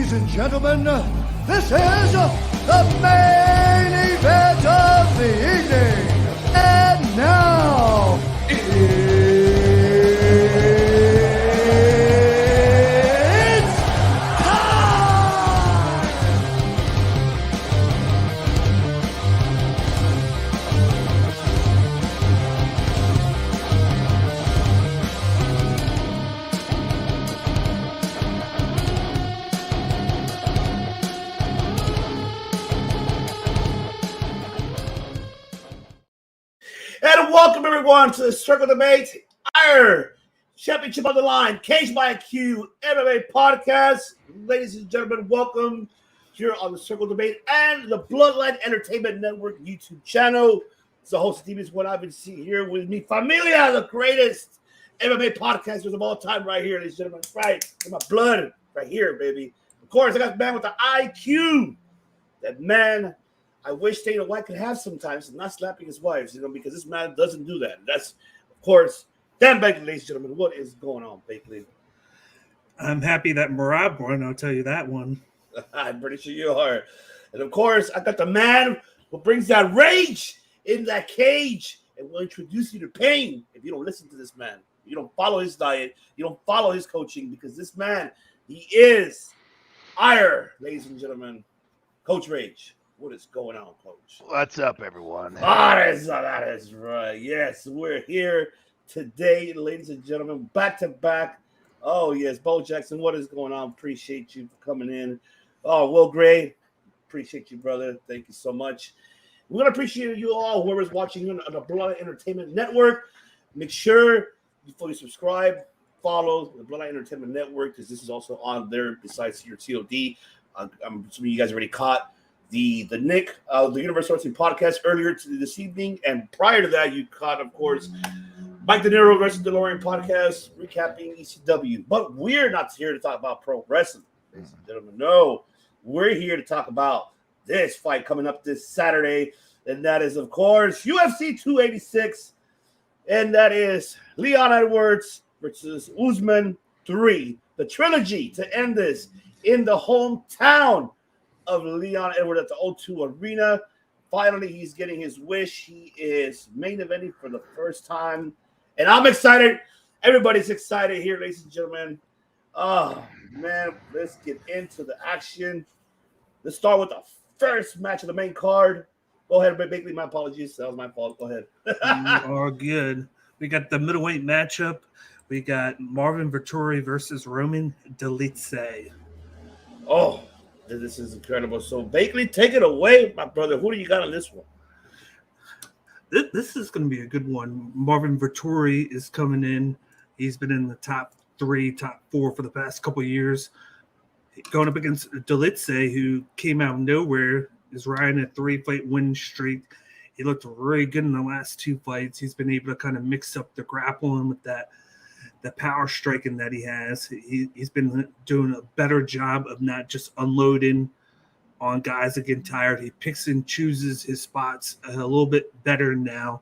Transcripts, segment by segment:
Ladies and gentlemen, this is the main event of the evening. And now, it's time! And welcome everyone to the Circle Debate, our championship on the line, Cage My IQ MMA podcast. Ladies and gentlemen, welcome here on the Circle Debate and the Bloodline Entertainment Network YouTube channel. It's the host of TV is what I've been seeing here with me, Familia, the greatest MMA podcasters of all time, right here, ladies and gentlemen. Right in my blood, right here, baby. Of course, I got the man with the IQ. That man I wish Dana White could have sometimes and not slapping his wives, because this man doesn't do that. That's, of course, Dan Bakley, ladies and gentlemen. What is going on, Bakley? I'm happy that Marab won, I'll tell you that one. I'm pretty sure you are. And, of course, I got the man who brings that rage in that cage and will introduce you to pain if you don't listen to this man. You don't follow his diet. You don't follow his coaching, because this man, he is ire, ladies and gentlemen. Coach Rage. What is going on, Coach? What's up, everyone? That is right. Yes, we're here today, ladies and gentlemen, back to back. Oh, yes, Bo Jackson, what is going on? Appreciate you for coming in. Oh, Will Gray, appreciate you, brother. Thank you so much. We're going to appreciate you all, whoever's watching on the Bloodline Entertainment Network. Make sure you fully subscribe, follow the Bloodline Entertainment Network, because this is also on there besides your TOD. I'm assuming you guys already caught the Nick, the Universal Wrestling podcast earlier this evening, and prior to that, you caught, of course, Mike De Niro versus DeLorean podcast recapping ECW. But we're not here to talk about pro wrestling, ladies and gentlemen. No, we're here to talk about this fight coming up this Saturday, and that is, of course, UFC 286, and that is Leon Edwards versus Usman 3, the trilogy to end this in the hometown of Leon Edwards at the O2 Arena. Finally, he's getting his wish. He is main eventing for the first time, and I'm excited. Everybody's excited here, ladies and gentlemen. Oh, man, let's get into the action. Let's start with the first match of the main card. Go ahead, Bakley. My apologies. That was my fault. Go ahead. All good. We got the middleweight matchup. We got Marvin Vettori versus Roman Dolidze. Oh, this is incredible. So, Bakley, take it away, my brother. Who do you got on this one? This is going to be a good one. Marvin Vettori is coming in. He's been in the top 3, top 4 for the past couple of years. Going up against Dolidze, who came out of nowhere, is riding a 3-fight win streak. He looked really good in the last 2 fights. He's been able to kind of mix up the grappling with the power striking that he has. He's been doing a better job of not just unloading on guys that get tired. He picks and chooses his spots a little bit better now,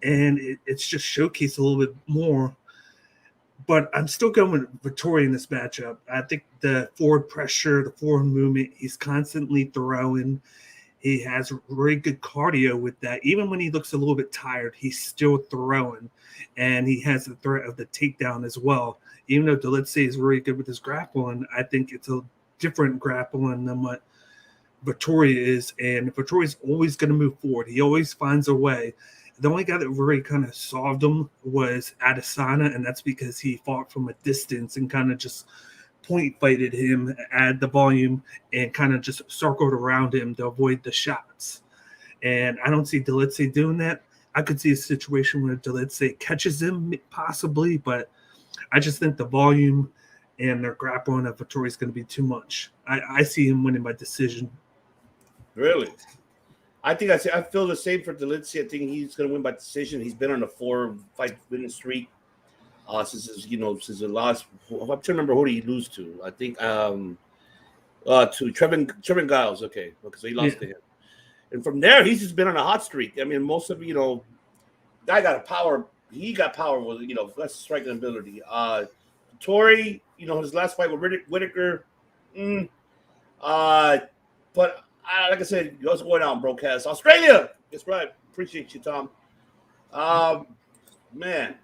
and it's just showcased a little bit more. But I'm still going with Vettori in this matchup. I think the forward pressure, the forward movement, he's constantly throwing. He has really good cardio with that. Even when he looks a little bit tired, he's still throwing. And he has the threat of the takedown as well. Even though Dolidze is really good with his grappling, I think it's a different grappling than what Vettori is. And Vettori's always going to move forward. He always finds a way. The only guy that really kind of solved him was Adesanya, and that's because he fought from a distance and kind of just point fighted him, add the volume, and kind of just circled around him to avoid the shots. And I don't see Dolidze doing that. I could see a situation where Dolidze catches him possibly, but I just think the volume and their grappling of Vettori is going to be too much. I see him winning by decision. Really? I feel the same for Dolidze. I think he's going to win by decision. He's been on a 4-fight winning streak since the last. I'm trying to remember who did he lose to. I think to Trevin Giles. Okay, because he lost to him. And from there, he's just been on a hot streak. I mean, most of guy got a power. He got power with that's striking ability. Vettori, his last fight with Whitaker, But like I said, what's going on, broadcast? Australia. That's right. Appreciate you, Tom. Man,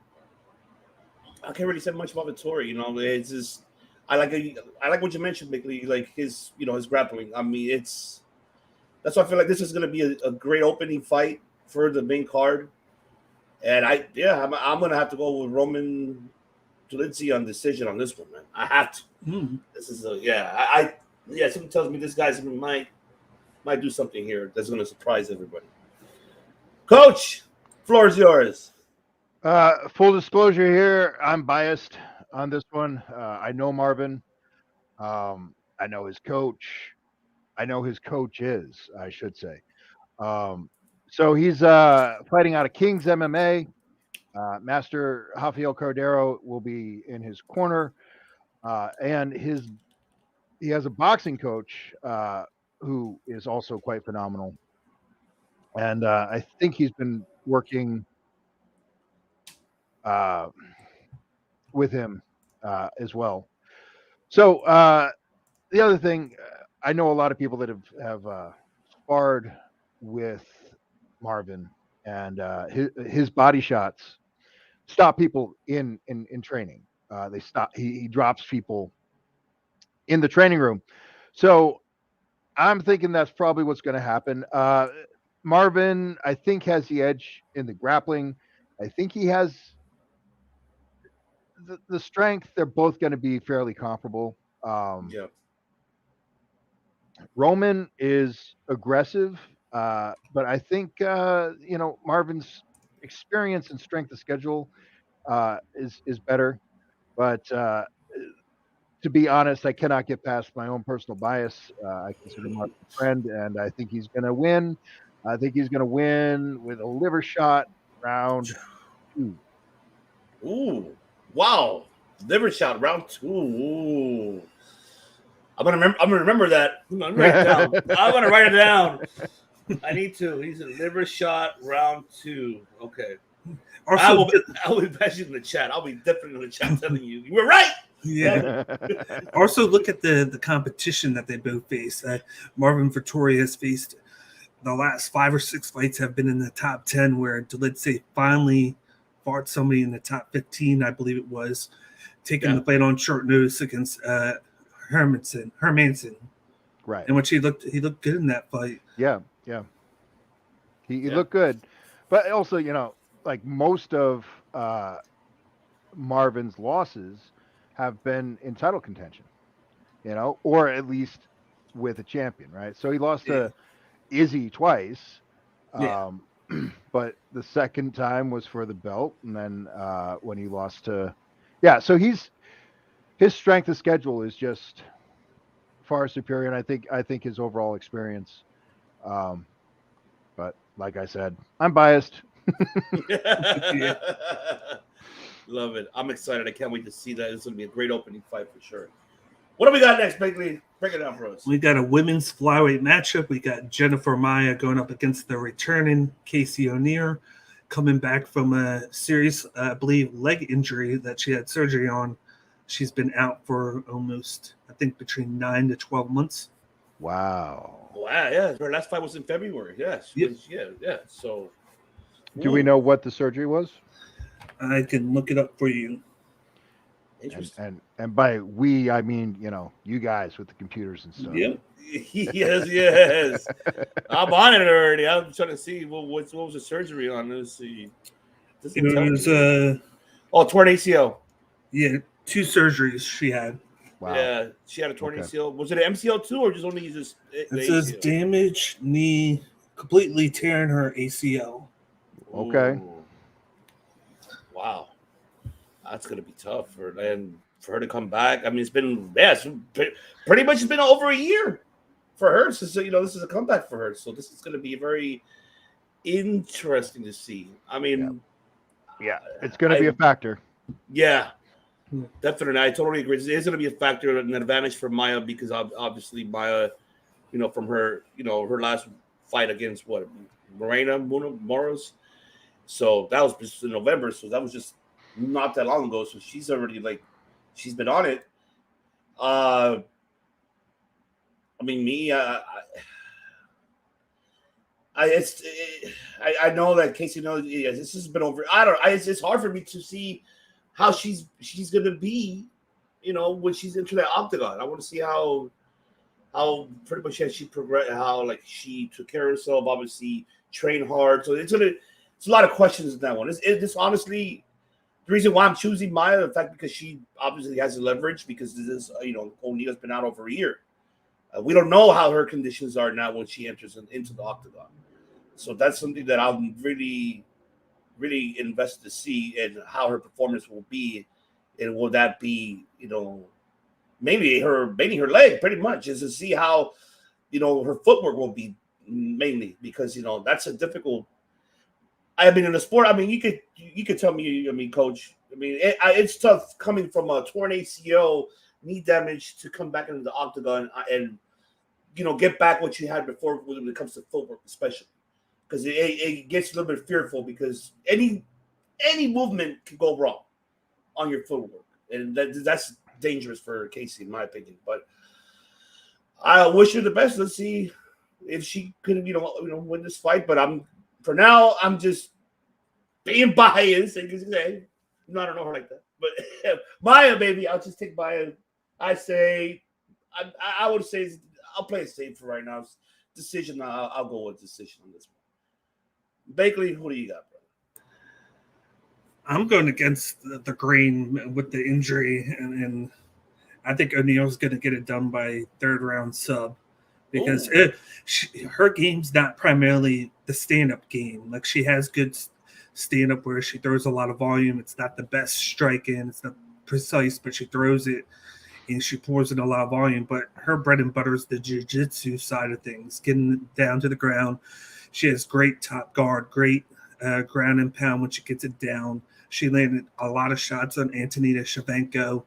I can't really say much about Vittori. You know, it's just I like what you mentioned, Mickey. Like his grappling. I mean, that's why I feel like this is going to be a great opening fight for the main card. And I'm going to have to go with Roman Dolidze on decision on this one, man. I have to. This is something tells me this guy's might do something here that's going to surprise everybody. Coach, floor is yours. Full disclosure here, I'm biased on this one. I know Marvin. I know his coach. I know his coaches, I should say. So he's fighting out of King's MMA. Master Rafael Cordero will be in his corner. And he has a boxing coach who is also quite phenomenal. And I think he's been working with him as well. So the other thing, I know a lot of people that have sparred with Marvin, and his body shots stop people in training. They stop. He drops people in the training room. So I'm thinking that's probably what's going to happen. Marvin, I think, has the edge in the grappling. I think he has the strength. They're both going to be fairly comparable. Roman is aggressive, but I think Marvin's experience and strength of schedule is better. But to be honest, I cannot get past my own personal bias. I consider Marvin a friend, and I think he's going to win. I think he's going to win with a liver shot round 2. Ooh, wow. Liver shot round 2. Ooh. I'm gonna remember that. I'm gonna write it down. I'm gonna write it down. I need to. He's a liver shot round 2. Okay. I will be passing in the chat. I'll be definitely in the chat telling you were right. Yeah. Also, look at the competition that they both face. Marvin Vittori has faced the last 5 or 6 fights have been in the top 10, where Dolidze finally fought somebody in the top 15, I believe it was, taking the fight on short notice against Hermanson. Right. In which he looked good in that fight. Yeah. He looked good. But also, like most of Marvin's losses have been in title contention, or at least with a champion, right? So he lost to Izzy twice. But the second time was for the belt, and then when he lost to so his strength of schedule is just far superior, and I think his overall experience. But like I said, I'm biased. Love it. I'm excited. I can't wait to see that. It's going to be a great opening fight for sure. What do we got next, Bigley? Break it down for us. We got a women's flyweight matchup. We got Jennifer Maia going up against the returning Casey O'Neill, coming back from a serious, I believe, leg injury that she had surgery on. She's been out for almost, I think, between 9 to 12 months. Wow. Yeah. Her last fight was in February. Yes. Yeah. So, do we know what the surgery was? I can look it up for you. Interesting. And by we, I mean, you guys with the computers and stuff. Yeah. Yes. I'm on it already. I'm trying to see what was the surgery on. Let's see. It was torn ACL. Yeah, 2 surgeries she had. Wow. Yeah, she had a torn ACL. Was it an MCL too, or just only just? It says ACL? damaged knee, completely tearing her ACL. Okay. Ooh. Wow, that's gonna be tough for her to come back. I mean, it's been pretty much it's been over a year for her. So this is a comeback for her. So this is gonna be very interesting to see. I mean, it's gonna be a factor. Yeah, definitely. I totally agree. It is gonna be a factor and an advantage for Maia because obviously Maia, from her, her last fight against Morena Moros. So that was just in November. So that was just not that long ago. So she's already she's been on it. I mean, me, I know that Casey knows. Yeah, this has been over. I don't. It's hard for me to see how she's gonna be, when she's into that octagon. I want to see how pretty much she progressed, how like she took care of herself. Obviously, trained hard. So it's a lot of questions in that one. It's honestly the reason why I'm choosing Maya. In fact, because she obviously has the leverage because this is O'Neal's been out over a year. We don't know how her conditions are now when she enters into the octagon. So that's something that I'm really, really invested to see and how her performance will be, and will that be, maybe her leg pretty much is to see how, her footwork will be mainly because that's a difficult. I mean, in the sport, I mean, you could tell me, I mean, coach, I mean, it's tough coming from a torn ACL, knee damage to come back into the octagon and get back what you had before when it comes to footwork, especially. Because it gets a little bit fearful because any movement can go wrong on your footwork, and that's dangerous for Casey, in my opinion. But I wish her the best. Let's see if she could, win this fight. But for now, I'm just being biased because I don't know her like that. But Maya, baby, I'll just take Maya. I say, I would say I'll play it safe for right now. Decision. I'll go with decision on this one. Bakley, who do you got, bro? I'm going against the grain with the injury, and I think O'Neal's going to get it done by third round sub because her game's not primarily the stand-up game. Like, she has good stand-up where she throws a lot of volume. It's not the best striking. It's not precise, but she throws it and she pours in a lot of volume. But her bread and butter is the jiu-jitsu side of things, getting down to the ground. She has great top guard, great ground and pound when she gets it down. She landed a lot of shots on Antonina Shevchenko.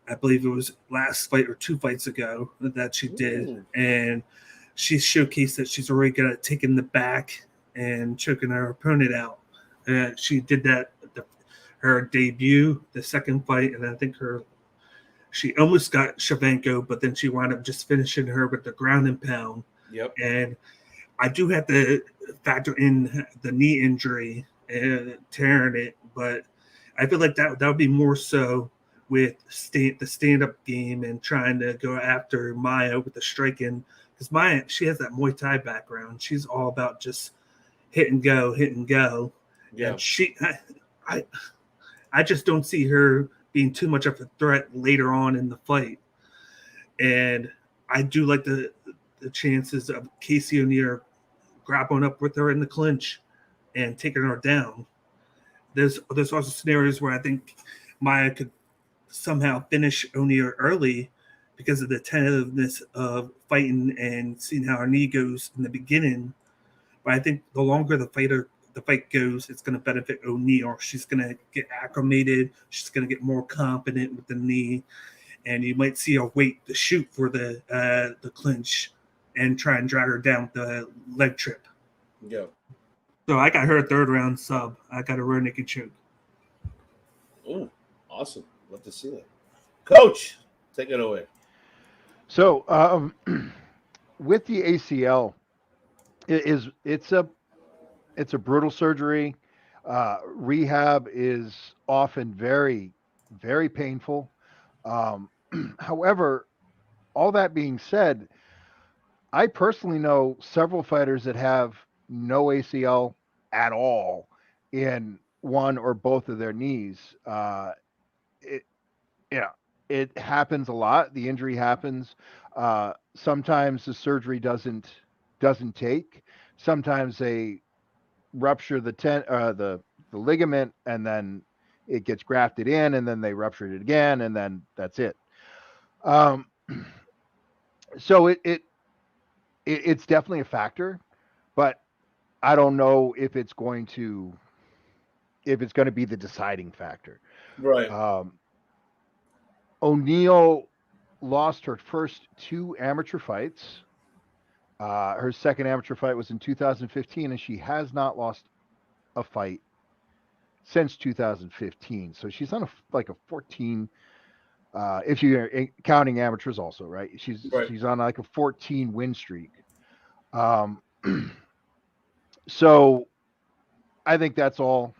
I believe it was last fight or 2 fights ago that she did. And she showcased that she's already good at taking the back and choking her opponent out. She did that her debut, the second fight, and I think she almost got Shevchenko, but then she wound up just finishing her with the ground and pound. Yep. And I do have to factor in the knee injury and tearing it, but I feel like that would be more so with the stand-up game and trying to go after Maya with the striking. Because Maya, she has that Muay Thai background. She's all about just hit and go. Yeah. And I just don't see her being too much of a threat later on in the fight. And I do like the chances of Casey O'Neill grappling up with her in the clinch and taking her down. There's also scenarios where I think Maya could somehow finish O'Neill early because of the tentativeness of fighting and seeing how her knee goes in the beginning. But I think the longer the fight goes, it's going to benefit O'Neill. She's going to get acclimated. She's going to get more confident with the knee. And you might see her wait to shoot for the clinch and try and drag her down with the leg trip. Yeah. So I got her a third round sub. I got a rear naked choke. Oh, awesome. Love to see that. Coach, take it away. So with the ACL, it's a brutal surgery. Rehab is often very, very painful. However, all that being said, I personally know several fighters that have no ACL at all in one or both of their knees. It, it happens a lot. The injury happens. Sometimes the surgery doesn't take. Sometimes they rupture the ligament and then it gets grafted in, and then they rupture it again, and then that's it. So it's definitely a factor, but I don't know if it's going to be the deciding factor. Right. O'Neal lost her first 2 amateur fights. Her second amateur fight was in 2015, and she has not lost a fight since 2015. So she's on a 14 if you're counting amateurs also, right? Right. She's on like a 14 win streak. So I think that's all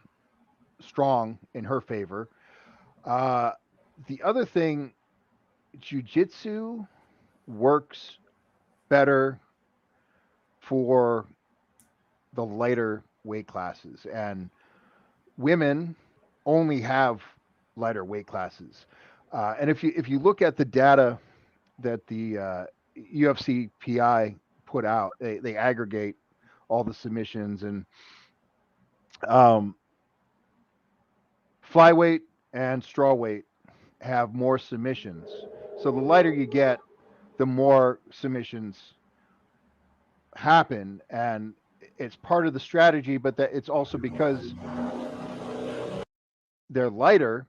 strong in her favor. The other thing, jiu-jitsu works better for the lighter weight classes, and women only have lighter weight classes. And if you look at the data that the UFC PI put out, they aggregate all the submissions, and flyweight and strawweight have more submissions. So the lighter you get, the more submissions happen, and it's part of the strategy, but that it's also because they're lighter,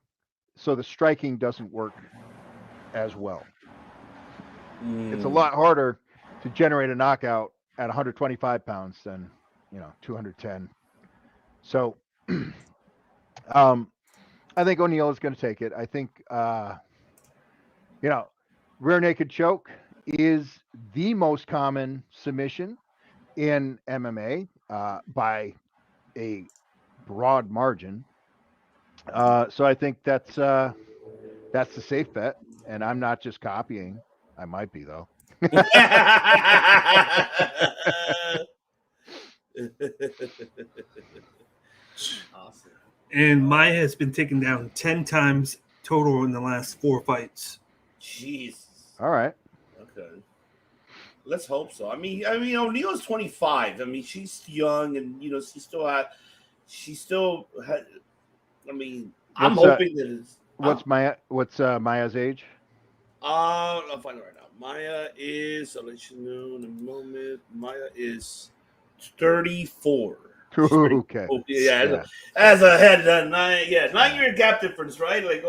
so the striking doesn't work as well. It's a lot harder to generate a knockout at 125 pounds than 210. So I think O'Neal is going to take it. I think rear naked choke is the most common submission in MMA by a broad margin. So I think that's the safe bet, and I'm not just copying. I might be though. Awesome. And Maya has been taken down 10 times total in the last 4 fights. Jeez. All right. Okay. Let's hope so. I mean, O'Neal's 25. I mean, she's young, and she still had. I mean, I'm hoping that it's. What's Maya's age? I'll find it right now. Maya is. I'll let you know in a moment. Maya is 34. Okay. Yeah. As a head, 9-year gap difference, right? Like,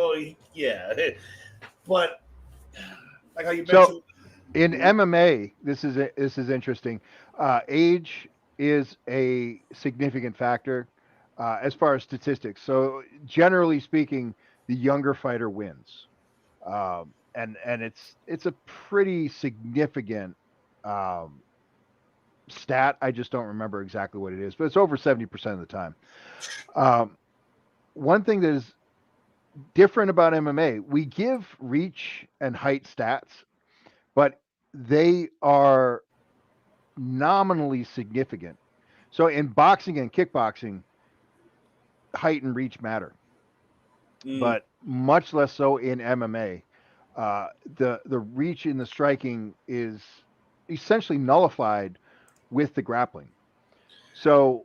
yeah. But like how you mentioned. So in MMA, this is interesting. Age is a significant factor as far as statistics. So generally speaking, the younger fighter wins, and it's a pretty significant stat. I just don't remember exactly what it is, but it's over 70% of the time. One thing that is different about MMA, we give reach and height stats, but they are nominally significant. So in boxing and kickboxing, height and reach matter, but much less so in MMA. The reach in the striking is essentially nullified with the grappling. So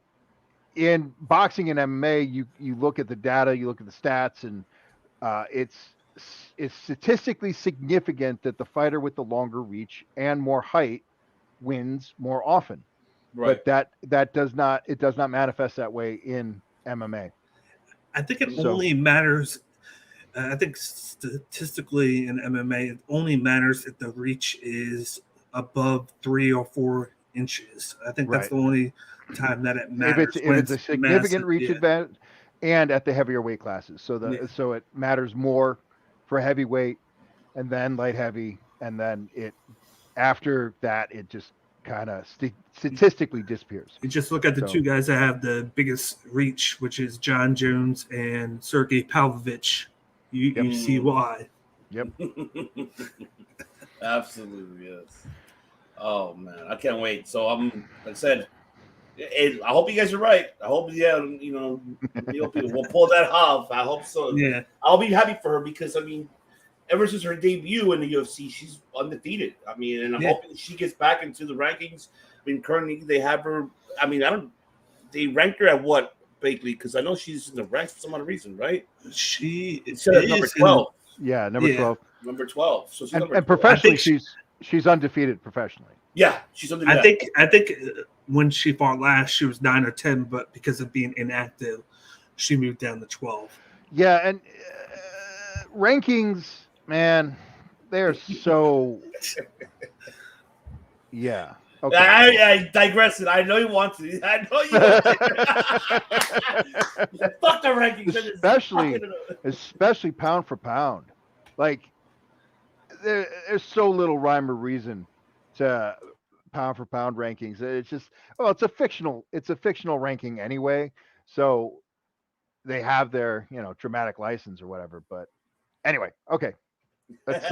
in boxing and MMA, you look at the data, you look at the stats, and it's statistically significant that the fighter with the longer reach and more height wins more often. Right. But that does not manifest that way in MMA. I think it only matters. I think statistically in MMA, it only matters if the reach is above 3 or 4 inches. I think that's the only time that it matters. If it's a significant reach advantage, and at the heavier weight classes, so it matters more for heavyweight, and then light heavy, and then after that it just kind of statistically disappears. You just look at the two guys that have the biggest reach, which is John Jones and Sergey Pavlovich. You see why. Yep. Absolutely, yes. Oh man, I can't wait. So like I said, I hope you guys are right. I hope we'll pull that off. I hope so. Yeah. I'll be happy for her because ever since her debut in the UFC, she's undefeated. I mean, and I'm hoping she gets back into the rankings. I mean, currently they have her. I mean, they ranked her at what, Bakley? Because I know she's in the ranks for some other reason, right? She is number 12. Number 12. Number 12. So she's and professionally, she's undefeated professionally. Yeah, she's undefeated. I think when she fought last, she was 9 or 10, but because of being inactive, she moved down to 12. Yeah, and rankings, man, they're so. Yeah. Okay. I digress. I know you want to. I know you want to. Fuck the rankings. Especially pound for pound. Like, there's so little rhyme or reason to pound for pound rankings. It's just, well, it's a fictional ranking anyway. So they have their, dramatic license or whatever. But anyway, okay, let's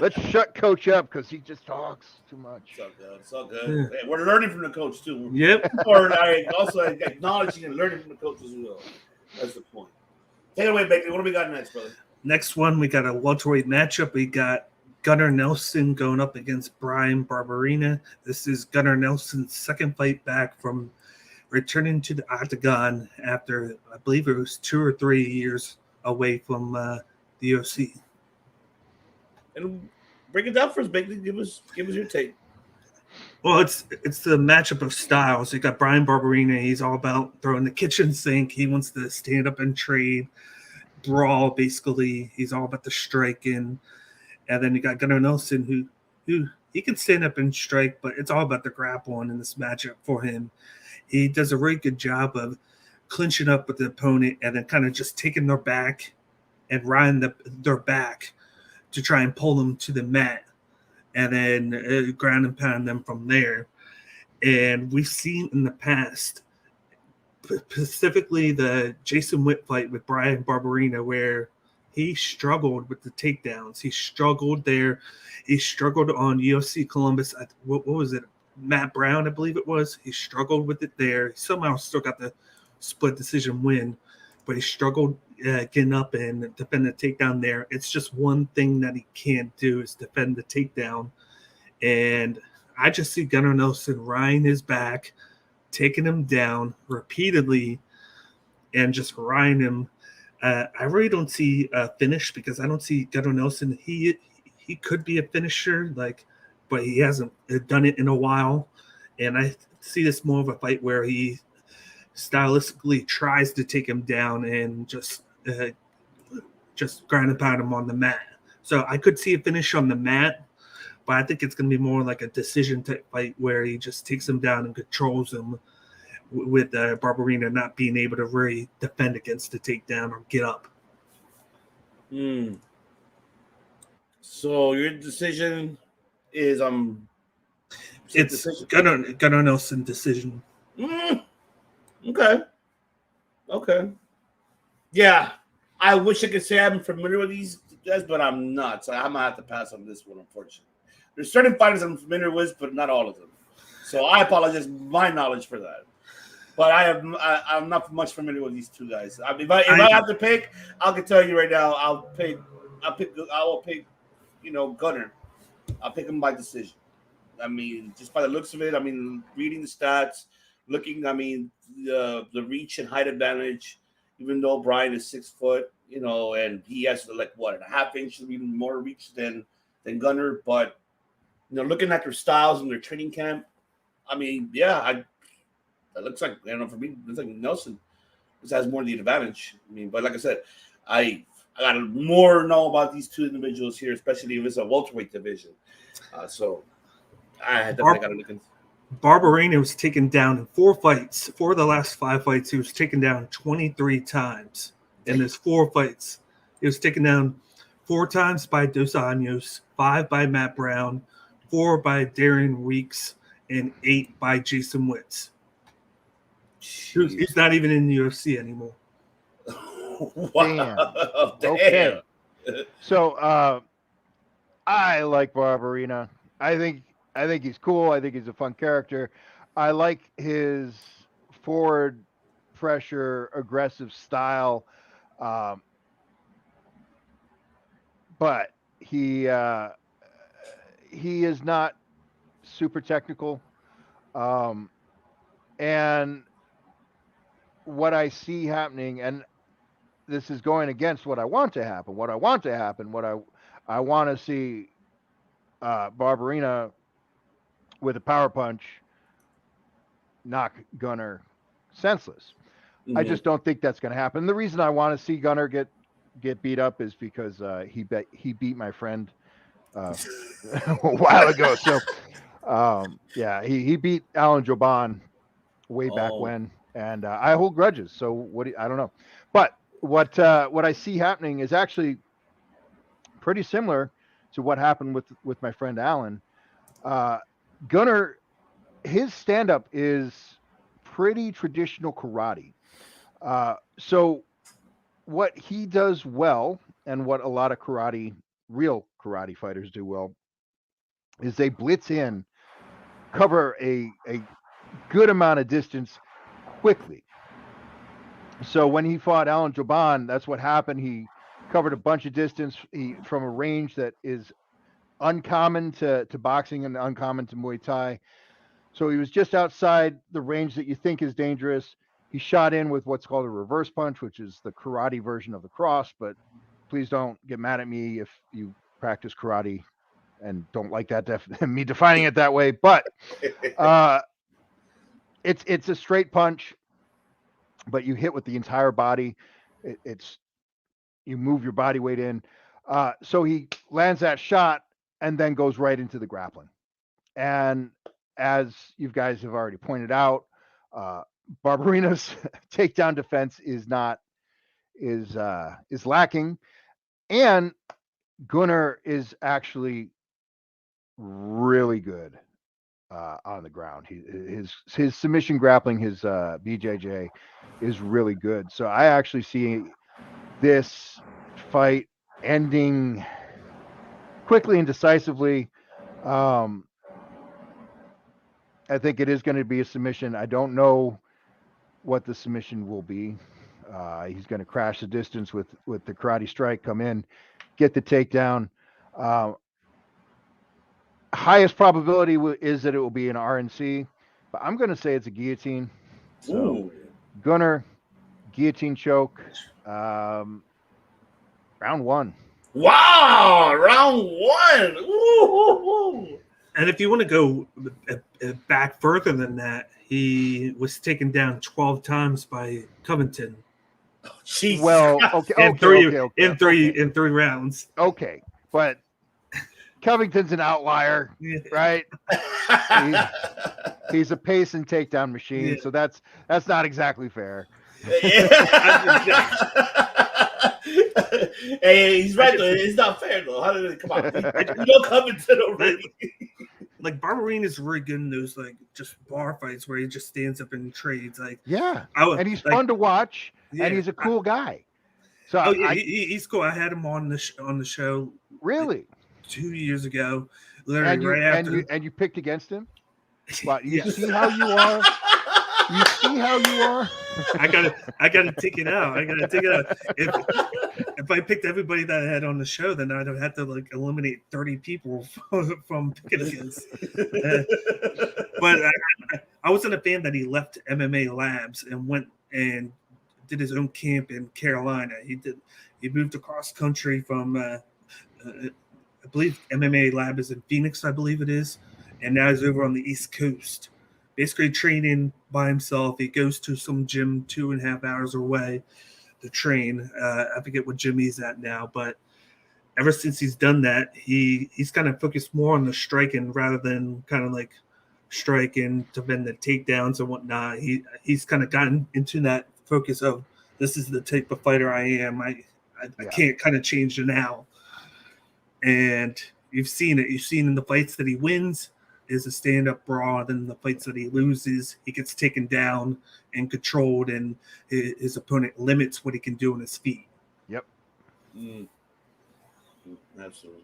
let's shut Coach up because he just talks too much. It's all good. It's all good. Hey, we're learning from the coach too. Yep. Or also acknowledging and learning from the coach as well. That's the point. Take it away, Baker. What do we got next, brother? Next one, we got a welterweight matchup. We got Gunnar Nelson going up against Brian Barberena. This is Gunnar Nelson's second fight back from returning to the octagon after, I believe it was 2 or 3 years away from the UFC. And break it down for us, Baker. Give us your take. Well, it's the matchup of styles. You got Brian Barberena. He's all about throwing the kitchen sink. He wants to stand up and trade, brawl, basically. He's all about the striking. And then you got Gunnar Nelson, who he can stand up and strike, but it's all about the grappling in this matchup for him. He does a really good job of clinching up with the opponent and then kind of just taking their back and riding their back to try and pull them to the mat, and then ground and pound them from there. And we've seen in the past, specifically the Jason Witt fight with Brian Barberena, where he struggled with the takedowns. He struggled there. He struggled on UFC Columbus. What was it? Matt Brown, I believe it was. He struggled with it there. He somehow still got the split decision win, but he struggled getting up and defend the takedown there. It's just one thing that he can't do is defend the takedown. And I just see Gunnar Nelson riding his back, taking him down repeatedly, and just riding him. I really don't see a finish because I don't see Gunnar Nelson. He could be a finisher, but he hasn't done it in a while. And I see this more of a fight where he stylistically tries to take him down and just ground and pound him on the mat. So I could see a finish on the mat, but I think it's going to be more like a decision type fight where he just takes him down and controls him, with Barberena not being able to really defend against the takedown or get up. So your decision is it's Gunnar Nelson decision. Okay. Yeah, I wish I could say I'm familiar with these guys, but I'm not. So I'm gonna have to pass on this one, unfortunately. There's certain fighters I'm familiar with, but not all of them. So I apologize my knowledge for that. But I'm not much familiar with these two guys. If I have to pick, I can tell you right now, I will pick Gunnar. I'll pick him by decision. I mean, just by the looks of it, I mean, reading the stats, looking, I mean, the reach and height advantage, even though Brian is 6 foot, and he has like a half inch, even more reach than Gunnar. But looking at their styles and their training camp, I mean, yeah, that looks like, for me, it looks like Nelson just has more of the advantage. I mean, but like I said, I got to more know about these two individuals here, especially if it's a welterweight division. So I definitely got to look into. Barberena was taken down in 4 fights. 4 of the last 5 fights, he was taken down 23 times in his 4 fights. He was taken down 4 times by Dos Anjos, 5 by Matt Brown, 4 by Darian Weeks, and 8 by Jason Witt. He's not even in the UFC anymore. Wow. Damn. Okay. So I like Barberena. I think he's cool. I think he's a fun character. I like his forward pressure, aggressive style. But he is not super technical. And what I see happening, and this is going against what I want to happen. What I want to see Barberena with a power punch knock Gunnar senseless. I just don't think that's going to happen. The reason I want to see Gunnar get beat up is because he beat my friend a while ago. So yeah, he beat Alan Joban way back when, and I hold grudges. So I don't know, but what I see happening is actually pretty similar to what happened with my friend Alan, Gunnar, his stand-up is pretty traditional karate. So what he does well, and what a lot of real karate fighters do well, is they blitz in, cover a good amount of distance quickly. So when he fought Alan Joban, that's what happened. He covered a bunch of distance from a range that is uncommon to boxing and uncommon to Muay Thai. So he was just outside the range that you think is dangerous. He shot in with what's called a reverse punch, which is the karate version of the cross. But please don't get mad at me if you practice karate and don't like that me defining it that way. But it's a straight punch, but you hit with the entire body. You move your body weight in. So he lands that shot and then goes right into the grappling. And as you guys have already pointed out, Barberina's takedown defense is lacking, and Gunnar is actually really good on the ground. His submission grappling, his BJJ, is really good. So I actually see this fight ending quickly and decisively. I think it is going to be a submission. I don't know what the submission will be. He's going to crash the distance with the karate strike, come in, get the takedown. Highest probability is that it will be an RNC, but I'm going to say it's a guillotine. So Ooh. Gunnar, guillotine choke, round one. Wow, round one. Ooh. And if you want to go back further than that, he was taken down 12 times by Covington. Jesus. Well, In three rounds. Okay, but Covington's an outlier, right? He's a pace and takedown machine, so that's not exactly fair. Hey, he's right though. It's not fair though. How did it come out? You don't come into the ring. Like Barberina is really good in those like just bar fights where he just stands up and trades. Like and he's fun to watch, and he's a cool guy. So he's cool. I had him on the show. Really? 2 years ago, literally after. And you picked against him. But you see how you are. You see how you are. I gotta take it out. If I picked everybody that I had on the show, then I'd have had to like eliminate 30 people from picking against. But I wasn't a fan that he left MMA Labs and went and did his own camp in Carolina. He moved across country from I believe MMA Lab is in Phoenix, I believe it is, and now he's over on the East Coast. Basically training by himself. He goes to some gym 2.5 hours away to train. I forget what gym he's at now, but ever since he's done that, he's kind of focused more on the striking rather than kind of like striking to bend the takedowns and whatnot. He's kind of gotten into that focus of this is the type of fighter I am. I can't kind of change it now. And you've seen it. You've seen in the fights that he wins is a stand-up brawl. Then the fights that he loses, he gets taken down and controlled, and his opponent limits what he can do on his feet. Yep. Absolutely.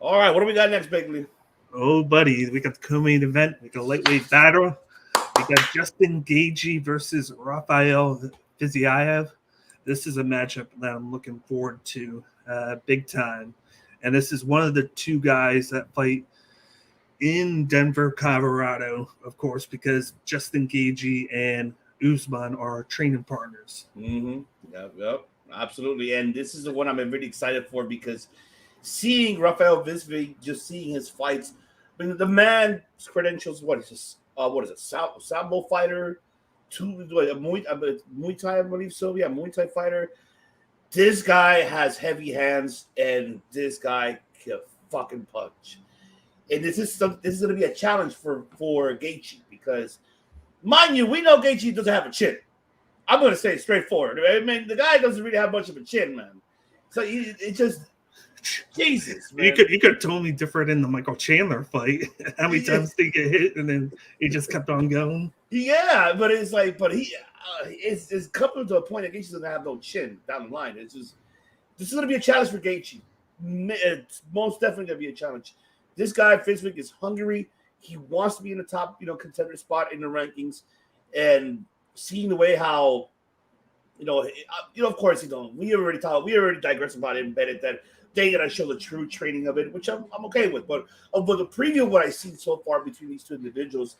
All right. What do we got next, Bigley? Oh, buddy, we got the co-main event. We got a lightweight battle. We got Justin Gaethje versus Rafael FIZIEV. This is a matchup that I'm looking forward to big time. And this is one of the two guys that fight in Denver, Colorado, of course, because Justin Gaethje and Usman are training partners. Mm-hmm. Yep, absolutely. And this is the one I'm really excited for because seeing Rafael FIZIEV, just seeing his fights, I mean, the man's credentials, what is it, Sambo fighter, Muay Thai, I believe so. Yeah, Muay Thai fighter. This guy has heavy hands, and this guy can fucking punch. And this is going to be a challenge for Gaethje because, mind you, we know Gaethje doesn't have a chin. I'm going to say it straightforward. I mean, the guy doesn't really have much of a chin, man. So Jesus, man. You could have told me different in the Michael Chandler fight. How many times did he get hit, and then he just kept on going? Yeah, but it's like, it's coming to a point that Gaethje's gonna have no chin down the line. It's just this is gonna be a challenge for Gaethje. It's most definitely gonna be a challenge. This guy, FIZIEV, is hungry. He wants to be in the top, contender spot in the rankings, and seeing the way how, of course, we already digressed about it, embedded that they gotta show the true training of it, which I'm okay with. But the preview of what I've seen so far between these two individuals,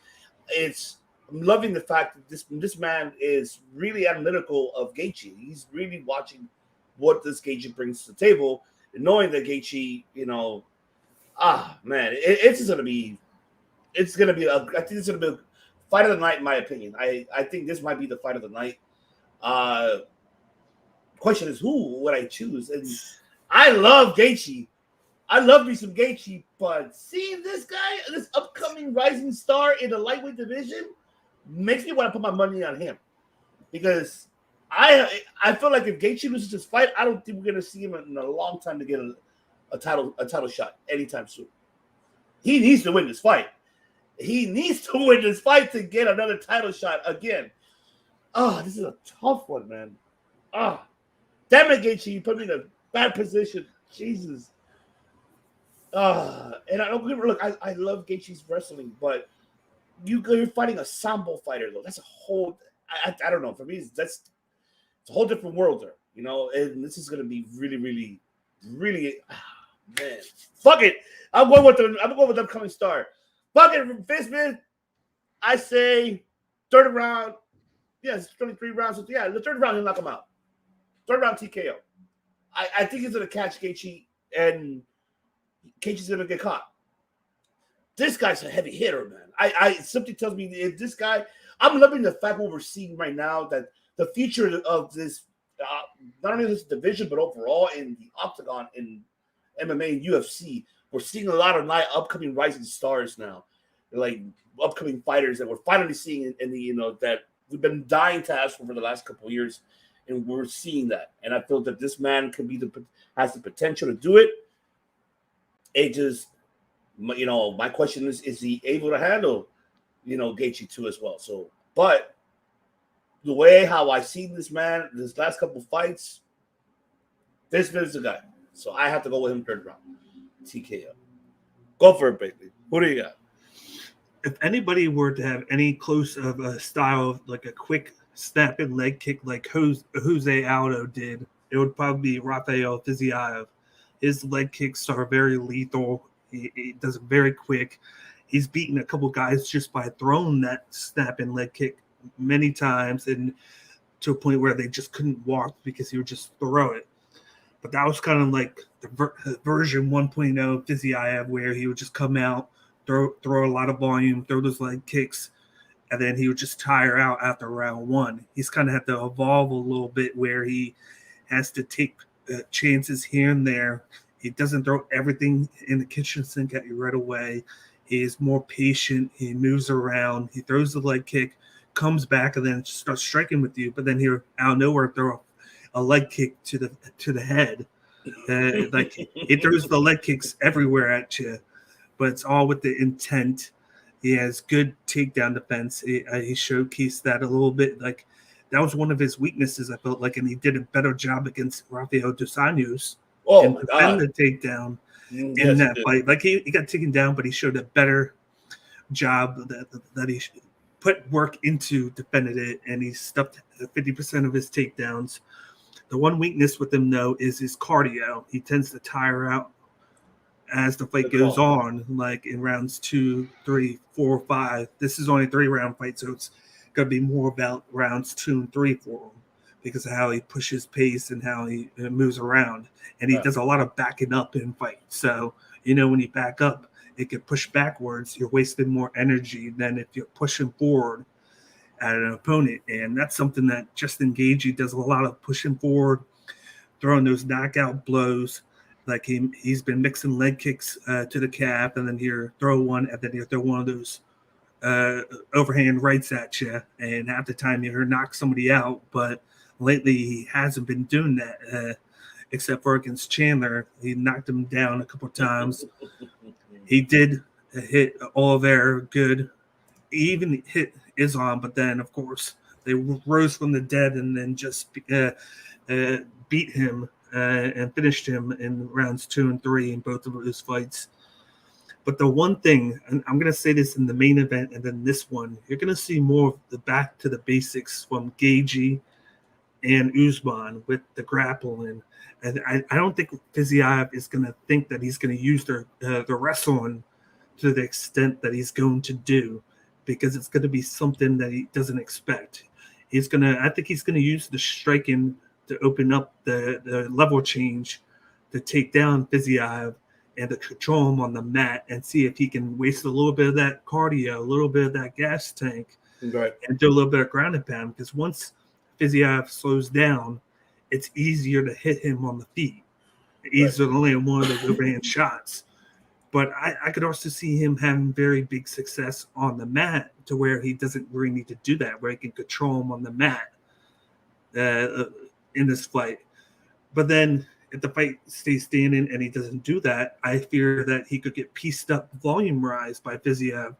I'm loving the fact that this man is really analytical of Gaethje. He's really watching what this Gaethje brings to the table, and knowing that Gaethje, man, it's gonna be I think it's gonna be a fight of the night, in my opinion. I think this might be the fight of the night. Question is, who would I choose? And I love Gaethje. I love me some Gaethje, but seeing this guy, this upcoming rising star in the lightweight division, makes me want to put my money on him, because I feel like if Gaethje loses this fight, I don't think we're gonna see him in a long time to get a title shot anytime soon. He needs to win this fight. He needs to win this fight to get another title shot again. This is a tough one, man. Damn it, Gaethje, you put me in a bad position. Jesus. And I don't look. I love Gaethje's wrestling, but you're fighting a sambo fighter though. That's a whole. I don't know. For me, it's a whole different world there. And this is gonna be really, really, really. Man, fuck it. I'm going with the upcoming star. Fuck it, FIZIEV. I say third round. Yes, 23 rounds. So yeah, the third round he'll knock him out. Third round TKO. I think he's gonna catch Gaethje, and Gaethje's gonna get caught. This guy's a heavy hitter, man. Something tells me if this guy, I'm loving the fact what we're seeing right now, that the future of this, not only this division, but overall in the octagon in MMA and UFC, we're seeing a lot of upcoming rising stars now, like upcoming fighters that we're finally seeing in the, that we've been dying to ask for the last couple of years, and we're seeing that. And I feel that this man has the potential to do it. It just, my question is he able to handle, Gaethje too as well? So, but the way how I seen this man, this last couple fights, this is the guy. So I have to go with him third round. TKO. Go for it, baby. Who do you got? If anybody were to have any close of a style of like a quick snap and leg kick like Jose Aldo did, it would probably be Rafael FIZIEV. His leg kicks are very lethal. He does it very quick. He's beaten a couple guys just by throwing that snap and leg kick many times, and to a point where they just couldn't walk because he would just throw it. But that was kind of like the version 1.0 of FIZIEV, where he would just come out, throw a lot of volume, throw those leg kicks, and then he would just tire out after round one. He's kind of had to evolve a little bit, where he has to take chances here and there. He doesn't throw everything in the kitchen sink at you right away. He is more patient. He moves around. He throws the leg kick, comes back, and then starts striking with you. But then he'll out of nowhere throw a leg kick to the head. Like he throws the leg kicks everywhere at you, but it's all with the intent. He has good takedown defense. He showcased that a little bit. Like that was one of his weaknesses, I felt like, and he did a better job against Rafael dos Anjos. Oh my God! The takedown in that fight. Like he got taken down, but he showed a better job that he put work into defending it, and he stuffed 50% of his takedowns. The one weakness with him, though, is his cardio. He tends to tire out as the fight goes on, like in rounds 2, 3, 4, 5. This is only a 3-round fight, so it's going to be more about rounds 2 and 3 for him because of how he pushes pace and how he moves around. And he does a lot of backing up in fights. So, when you back up, it can push backwards. You're wasting more energy than if you're pushing forward at an opponent. And that's something that Justin Gaethje does a lot of, pushing forward, throwing those knockout blows. Like he's been mixing leg kicks to the calf, and then he'll throw one, and then he'll throw one of those overhand rights at you. And half the time he'll knock somebody out. But lately he hasn't been doing that. except for against Chandler. He knocked him down a couple of times. He did hit Oliveira good. He even hit Islam, but then, of course, they rose from the dead and then just beat him and finished him in rounds 2 and 3 in both of those fights. But the one thing, and I'm going to say this in the main event and then this one, you're going to see more of the back to the basics from GAETHJE and Usman with the grappling. And I don't think FIZIEV is going to think that he's going to use the wrestling to the extent that he's going to do, because it's going to be something that he doesn't expect. I think he's going to use the striking to open up the level change to take down FIZIEV and to control him on the mat and see if he can waste a little bit of that cardio, a little bit of that gas tank, Right. and do a little bit of ground and pound. Because once FIZIEV slows down, it's easier to hit him on the feet, easier to land one of those overhand shots. But I could also see him having very big success on the mat to where he doesn't really need to do that, where he can control him on the mat in this fight. But then if the fight stays standing and he doesn't do that, I fear that he could get pieced up volume-wise by FIZIEV.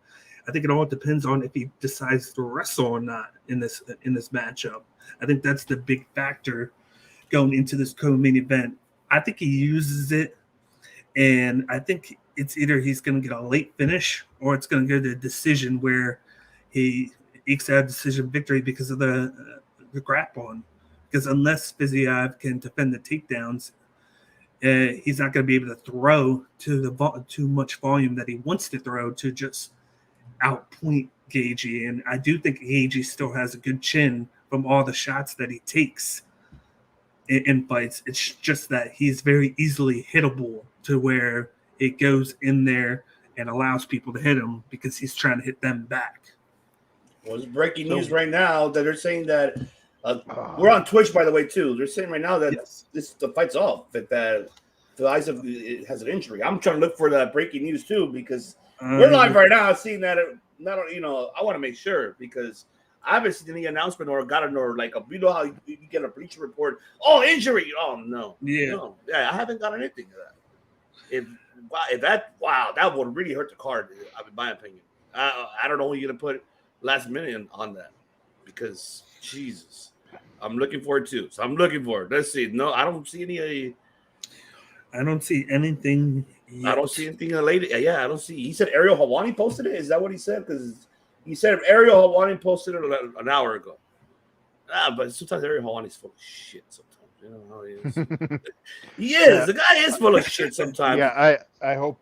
I think it all depends on if he decides to wrestle or not in this matchup. I think that's the big factor going into this co-main event. I think he uses it, and I think it's either he's going to get a late finish or it's going to go to a decision where he ekes out a decision victory because of the grappling. Because unless FIZIEV can defend the takedowns, he's not going to be able to throw to too much volume that he wants to throw to just outpoint GAETHJE. And I do think GAETHJE still has a good chin from all the shots that he takes in fights. It's just that he's very easily hittable to where it goes in there and allows people to hit him because he's trying to hit them back. Well, it's breaking news right now that they're saying that we're on Twitch, by the way, too. They're saying right now that the fight's off, that FIZIEV has an injury. I'm trying to look for that breaking news too, because we're live right now, seeing that. I want to make sure, because I haven't seen any announcement or gotten how you get a Bleacher Report. Oh, injury! Oh no, I haven't got anything of that. If that would really hurt the card, in my opinion. I don't know what you're gonna put last minute on that, because Jesus, I'm looking forward to. So I'm looking forward. Let's see. No, I don't see any. I don't see anything yet. I don't see anything related. Yeah, I don't see. He said Ariel Helwani posted it. Is that what he said? Because he said Ariel Helwani posted it an hour ago. But sometimes Ariel Helwani's full of shit. Sometimes, you know how he is. He is. The guy is full of shit sometimes. Yeah, I hope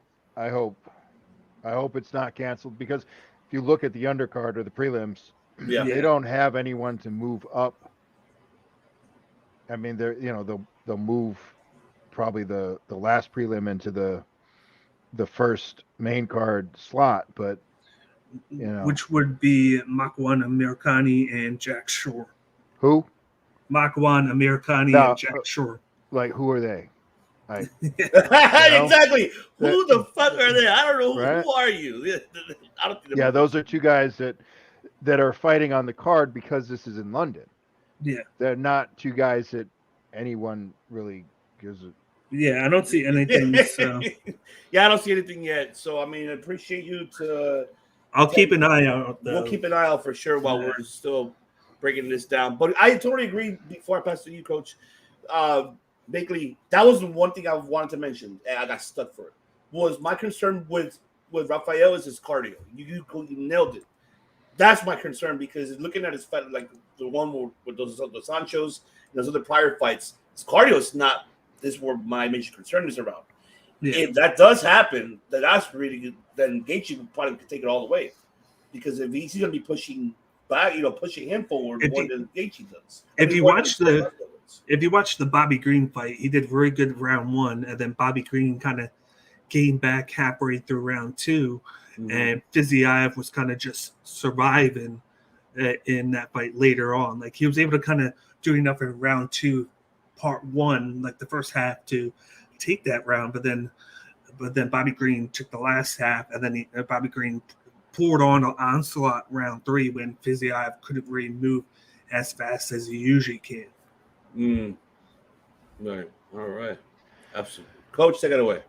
it's not canceled, because if you look at the undercard or the prelims, they don't have anyone to move up. I mean, they'll move probably the last prelim into the first main card slot, but which would be Makwan Amirkhani and Jack Shore. Who? Makwan Amirkhani and Jack Shore. Like, who are they? Exactly. Who the fuck are they? I don't know. Right? Who are you? I don't think those are two guys that are fighting on the card because this is in London. Yeah, they're not two guys that anyone really gives a. Yeah, I don't see anything. So. Yeah, I don't see anything yet. So I mean, I appreciate you to. I'll keep an eye out. We'll keep an eye out for sure while we're still breaking this down. But I totally agree. Before I pass to you, Coach, basically that was the one thing I wanted to mention, and I got stuck for it. Was my concern with Rafael is his cardio. You nailed it. That's my concern, because looking at his fight, like the one with those Sanchos and those other prior fights, his cardio is not. This is where my major concern is around. Yeah. If that does happen, that's really good. Then GAETHJE would probably take it all the way, because if he's going to be pushing back, pushing him forward more than GAETHJE does. If you watch the Bobby Green fight, he did very good round 1, and then Bobby Green kind of came back halfway through round 2, and FIZIEV was kind of just surviving in that fight later on. Like, he was able to kind of do enough in round 2, part 1, like the first half, to take that round, but then Bobby Green took the last half, and then Bobby Green poured on an onslaught round 3 when FIZIEV couldn't really move as fast as he usually can. Right. All right. Absolutely. Coach, take it away.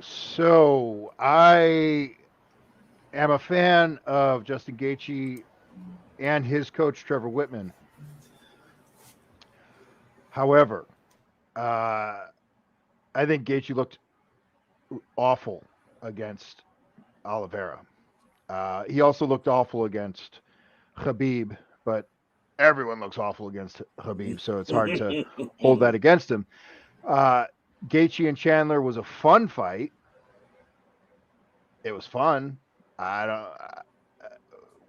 So I am a fan of Justin Gaethje and his coach Trevor Whitman. However, uh, I think Gaethje looked awful against Oliveira. He also looked awful against Khabib, but everyone looks awful against Khabib, so it's hard to hold that against him. Uh, Gaethje and Chandler was a fun fight. It was fun. I don't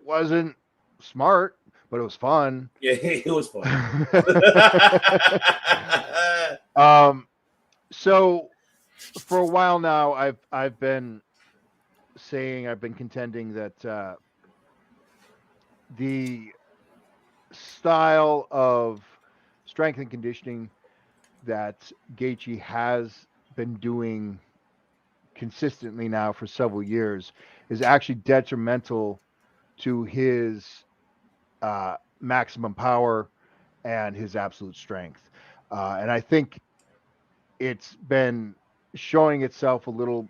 wasn't smart, but it was fun. Yeah, it was fun. So for a while now, I've been contending that the style of strength and conditioning that Gaethje has been doing consistently now for several years is actually detrimental to his maximum power and his absolute strength. And I think it's been showing itself a little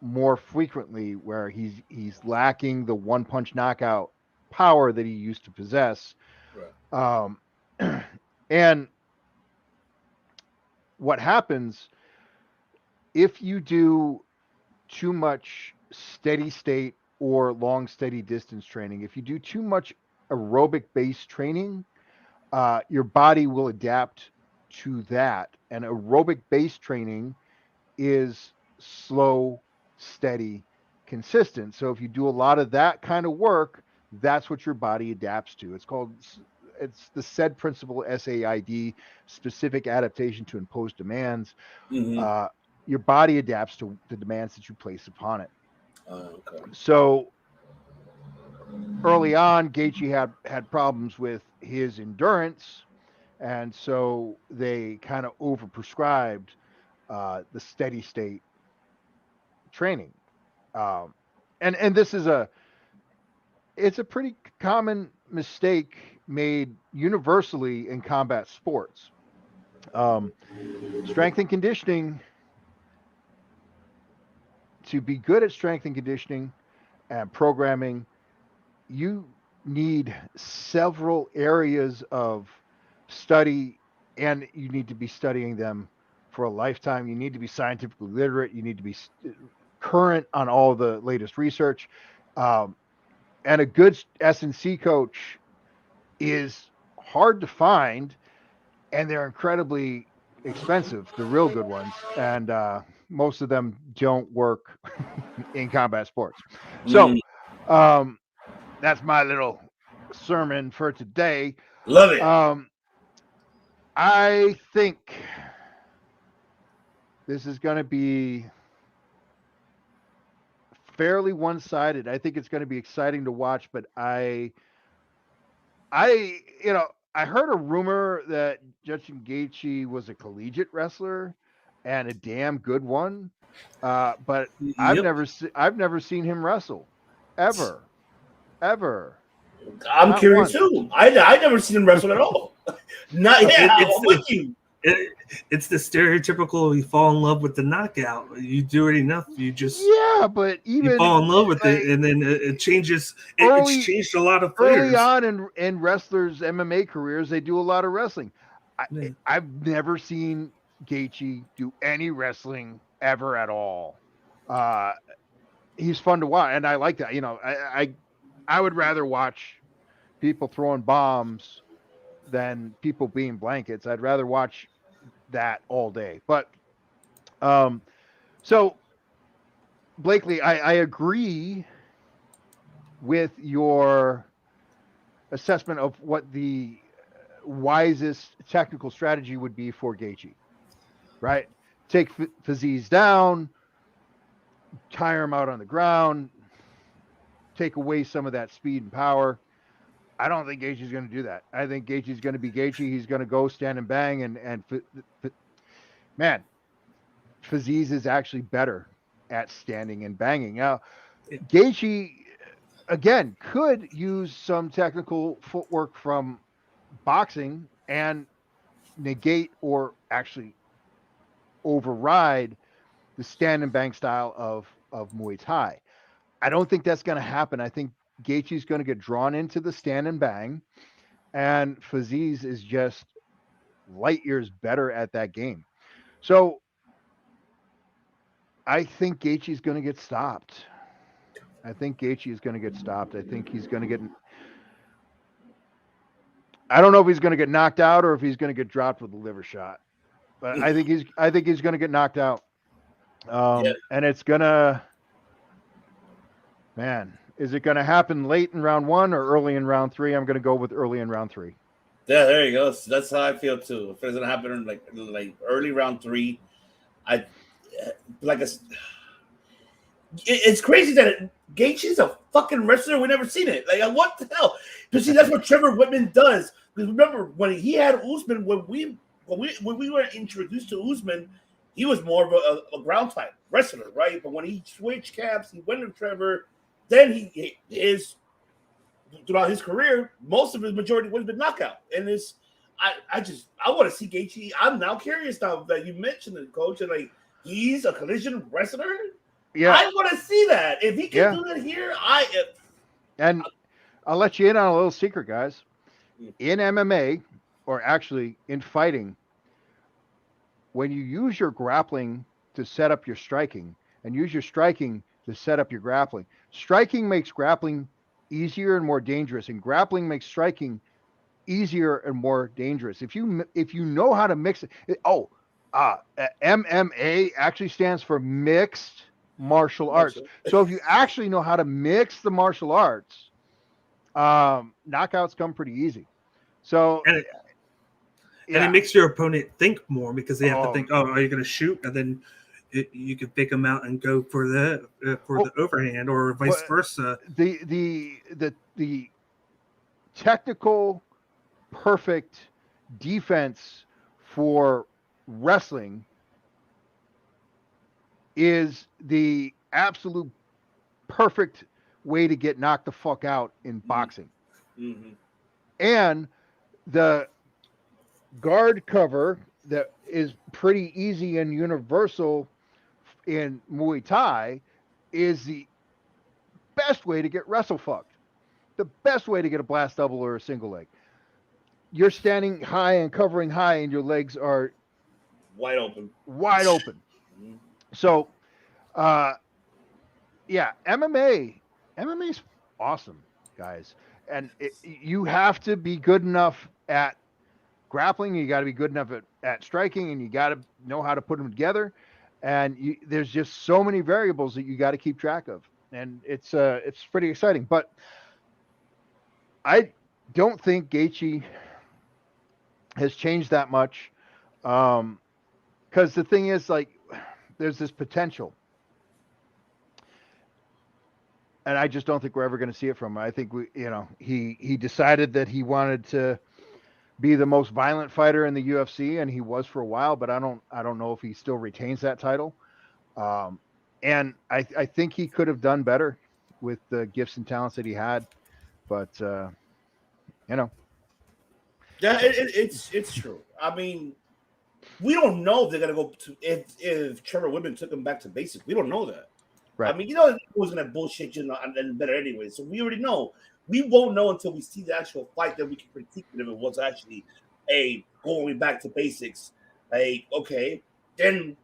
more frequently where he's lacking the one punch knockout power that he used to possess. Right. And what happens if you do too much steady state or long steady distance training, if you do too much aerobic based training, your body will adapt to that. And aerobic based training is slow, steady, consistent. So if you do a lot of that kind of work, that's what your body adapts to. It's the SAID principle, SAID, specific adaptation to imposed demands. Mm-hmm. Your body adapts to the demands that you place upon it. Okay. So early on, Gaethje had problems with his endurance, and so they kind of overprescribed the steady state training. Um, and this is it's a pretty common mistake made universally in combat sports. Um, Strength and conditioning, to be good at strength and conditioning and programming, you need several areas of study, and you need to be studying them for a lifetime. You need to be scientifically literate. You need to be current on all the latest research. Um, and a good S&C coach is hard to find, and they're incredibly expensive, the real good ones. And most of them don't work in combat sports. So, Mm, um, that's my little sermon for today. love it. I think this is going to be fairly one-sided. I think it's going to be exciting to watch, but I heard a rumor that Justin Gaethje was a collegiate wrestler and a damn good one. But Yep. I've never seen him wrestle ever, ever, I'm not curious once. too. I never seen him wrestle at all. Not yeah, It's I'm with you. it's the stereotypical you fall in love with the knockout. You do it enough, Yeah, but you fall in even love with it, like and then it changes. It's early changed a lot of early players. on in wrestlers' MMA careers, they do a lot of wrestling. Yeah. I've never seen Gaethje do any wrestling ever at all. Uh, he's fun to watch, and I like that. I would rather watch people throwing bombs than people being blankets. I'd rather watch that all day. But um, so Blakely, I agree with your assessment of what the wisest technical strategy would be for Gaethje, right? Take Fiziev down, tire him out on the ground, take away some of that speed and power. I don't think Gaethje's going to do that. I think Gaethje's going to be Gaethje. He's going to go stand and bang, man, Fiziev is actually better at standing and banging. Now, Gaethje again could use some technical footwork from boxing and negate or actually override the stand and bang style of Muay Thai. I don't think that's going to happen. I think Gaethje's going to get drawn into the stand and bang, and FIZIEV is just light years better at that game. So I think Gaethje's going to get stopped. I think Gaethje is going to get stopped. I think he's going to get. I don't know if he's going to get knocked out or if he's going to get dropped with a liver shot, but I think he's going to get knocked out. And it's gonna, man, is it going to happen late in round 1 or early in round 3? I'm going to go with early in round 3. Yeah, there you go. That's how I feel too. If it's gonna happen in like early round 3, I like a. It's crazy that Gaethje's a fucking wrestler. We never seen it. Like, what the hell? But see, that's what Trevor Whitman does. Because remember when he had Usman, when we were introduced to Usman, he was more of a ground type wrestler, right? But when he switched camps, he went to Trevor. Then he is throughout his career, most of his majority would have been knockout. And it's I want to see Gaethje. I'm now curious now that you mentioned it, Coach, and like he's a collision wrestler. Yeah, I want to see that. If he can do that here, and I'll let you in on a little secret, guys. In MMA, or actually in fighting, when you use your grappling to set up your striking and use your striking to set up your grappling, striking makes grappling easier and more dangerous, and grappling makes striking easier and more dangerous. If you know how to mix it. MMA actually stands for mixed martial arts. So if you actually know how to mix the martial arts, knockouts come pretty easy. So and it makes your opponent think more, because they have to think, are you going to shoot? And then you can pick them out and go for the overhand, or vice versa. The technical perfect defense for wrestling is the absolute perfect way to get knocked the fuck out in boxing. Mm-hmm. And the guard cover that is pretty easy and universal in Muay Thai is the best way to get wrestle fucked. The best way to get a blast double or a single leg. You're standing high and covering high, and your legs are wide open. So, MMA is awesome, guys. And you have to be good enough at grappling. You got to be good enough at striking, and you got to know how to put them together. And there's just so many variables that you got to keep track of. And it's pretty exciting. But I don't think Gaethje has changed that much. Because the thing is, like, there's this potential. And I just don't think we're ever going to see it from him. I think he decided that he wanted to be the most violent fighter in the UFC, and he was for a while, but I don't know if he still retains that title. And I think he could have done better with the gifts and talents that he had, but Yeah, it's true. I mean, we don't know if they're gonna go to if Trevor Whitman took him back to basics. We don't know that. Right. I mean, he was gonna bullshit and better anyway. So we already know. We won't know until we see the actual fight that we can critique if it was actually going back to basics. Like, okay, then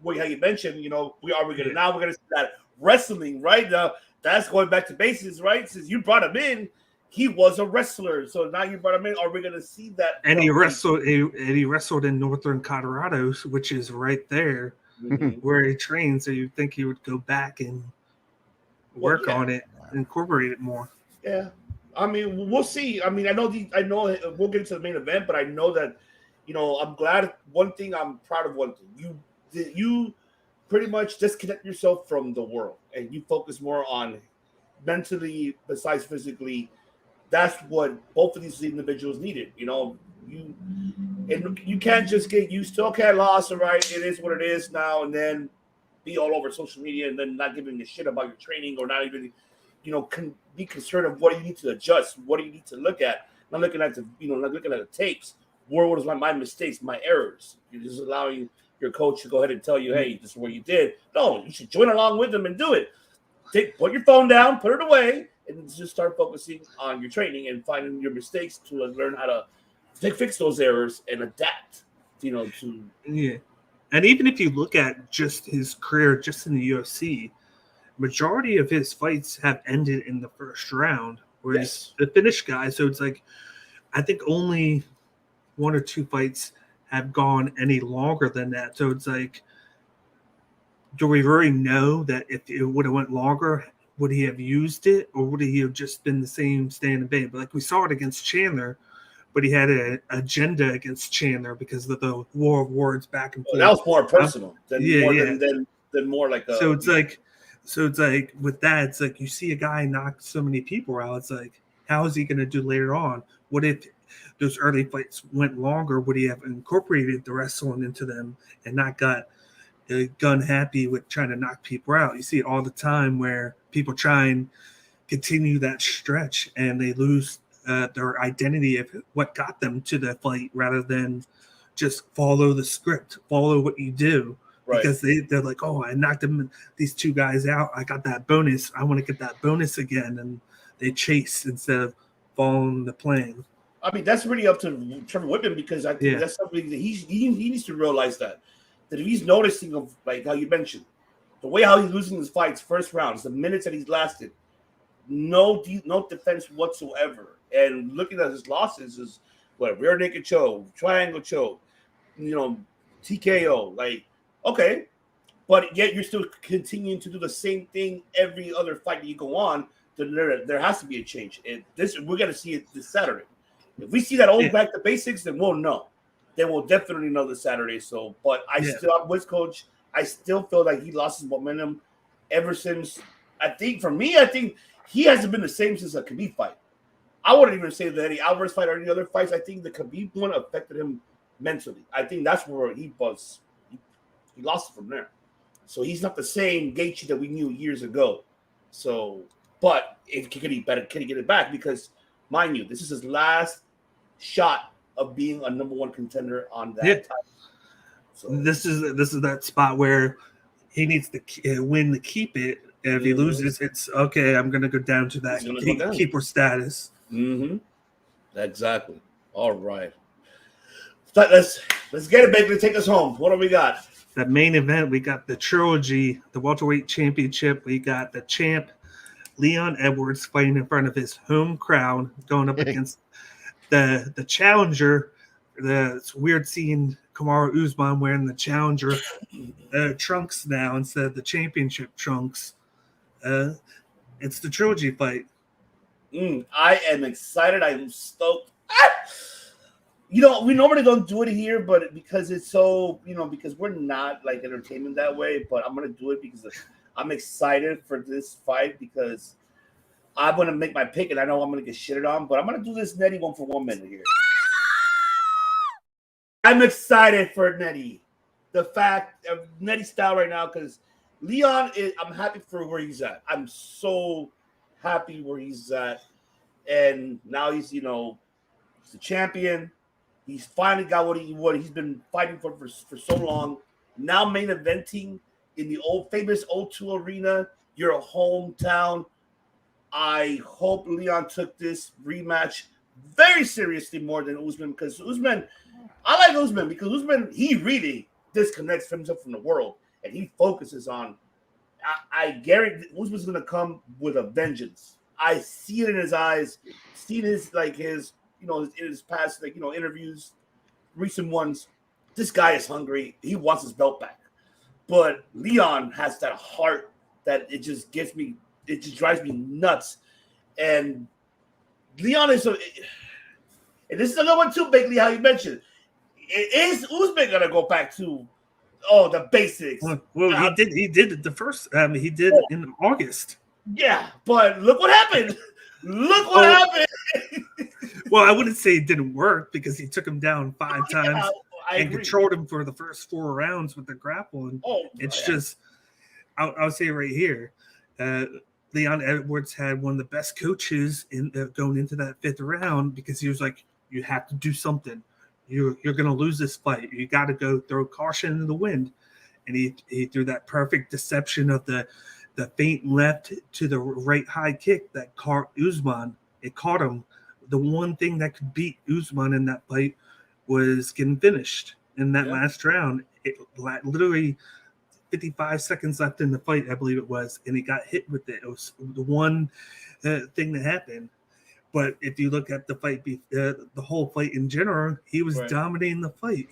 how you mentioned, we're gonna see that wrestling, right? That's going back to basics, right? Since you brought him in, he was a wrestler. So now you brought him in. Are we gonna see that? And he wrestled in Northern Colorado, which is right there where he trains. So you'd think he would go back and work on it, incorporate it more. Yeah, I mean, we'll see. I mean, I know we'll get into the main event, but I know that, I'm glad. One thing, I'm proud of one thing. You pretty much disconnect yourself from the world and you focus more on mentally besides physically. That's what both of these individuals needed. You can't just get used to, okay, I lost, all right, it is what it is now, and then be all over social media and then not giving a shit about your training, or not even be concerned of what do you need to adjust, what do you need to look at, not looking at the tapes. where was my mistakes, my errors. You're just allowing your coach to go ahead and tell you, hey, this is what you did. No, you should join along with them and do it. Put your phone down, put it away, and just start focusing on your training and finding your mistakes to learn how to fix those errors and adapt. Yeah. And even if you look at just his career, just in the UFC, majority of his fights have ended in the first round, where he's the finished guy. So it's like, I think only 1 or 2 fights have gone any longer than that. So it's like, do we really know that if it would have went longer, would he have used it, or would he have just been the same stand and bait? But like we saw it against Chandler, but he had an agenda against Chandler because of the war of words back and forth. That was more personal than more like a. So it's like with that, it's like you see a guy knock so many people out. It's like, how is he going to do later on? What if those early fights went longer? Would he have incorporated the wrestling into them and not got gun happy with trying to knock people out? You see it all the time where people try and continue that stretch and they lose their identity of what got them to the fight, rather than just follow the script, follow what you do. Right. Because they're like, oh, I knocked these 2 guys out. I got that bonus. I want to get that bonus again. And they chase instead of following the plan. I mean, that's really up to Trevor Whitman, because I think that's something that he needs to realize that if he's noticing, of like how you mentioned, the way how he's losing his fights, first rounds, the minutes that he's lasted, no defense whatsoever. And looking at his losses is what, rear naked choke, triangle choke, TKO. Like, okay, but yet you're still continuing to do the same thing every other fight that you go on. Then there has to be a change. And we're gonna see it this Saturday. If we see that old back to basics, then we'll know. Then we'll definitely know this Saturday. So, but I'm with Coach. I still feel like he lost his momentum ever since. I think he hasn't been the same since a Khabib fight. I wouldn't even say that any Alvarez fight or any other fights. I think the Khabib one affected him mentally. I think that's where he was. He lost it from there. So he's not the same GAETHJE that we knew years ago. So, but can he get it back? Because, mind you, this is his last shot of being a number 1 contender on that title. So this is that spot where he needs to win to keep it. And if he loses, it's okay. I'm going to go down to that keeper status. Mm-hmm. Exactly. All right. Let's get it, baby. Take us home. What do we got? The main event, we got the trilogy, the welterweight championship. We got the champ Leon Edwards fighting in front of his home crowd, going up against the challenger. It's weird seeing Kamaru Usman wearing the challenger trunks now instead of the championship trunks. It's the trilogy fight. I am excited. I'm stoked. We normally don't do it here, but because it's so, because we're not like entertainment that way, but I'm going to do it because I'm excited for this fight, because I'm going to make my pick, and I know I'm going to get shitted on, but I'm going to do this Nettie one for 1 minute here. I'm excited for Nettie. The fact of Nettie's style right now, because Leon I'm happy for where he's at. I'm so happy where he's at. And now he's, he's the champion. He's finally got what he's been fighting for so long. Now main eventing in the famous O2 Arena, your hometown. I hope Leon took this rematch very seriously, more than Usman, because Usman, I like Usman because Usman, he really disconnects himself from the world, and he focuses on. I guarantee Usman's going to come with a vengeance. I see it in his eyes, seen his in his past interviews, recent ones. This guy is hungry. He wants his belt back. But Leon has that heart that it just drives me nuts. And Leon is and this is another one too, Bakley, how you mentioned. Is Usman gonna go back to the basics? Well, he did the first. He did in August. Yeah, but look what happened. Look what happened. Well, I wouldn't say it didn't work because he took him down 5 times and controlled him for the first 4 rounds with the grapple. And just, I'll say right here, Leon Edwards had one of the best coaches in going into that 5th round, because he was like, you have to do something. you're going to lose this fight. You got to go throw caution in the wind. And he threw that perfect deception of the feint left to the right high kick that caught Usman. It caught him. The one thing that could beat Usman in that fight was getting finished in that last round. It literally 55 seconds left in the fight, I believe it was, and he got hit with it. It was the one thing that happened. But if you look at the fight, the whole fight in general, he was dominating the fight.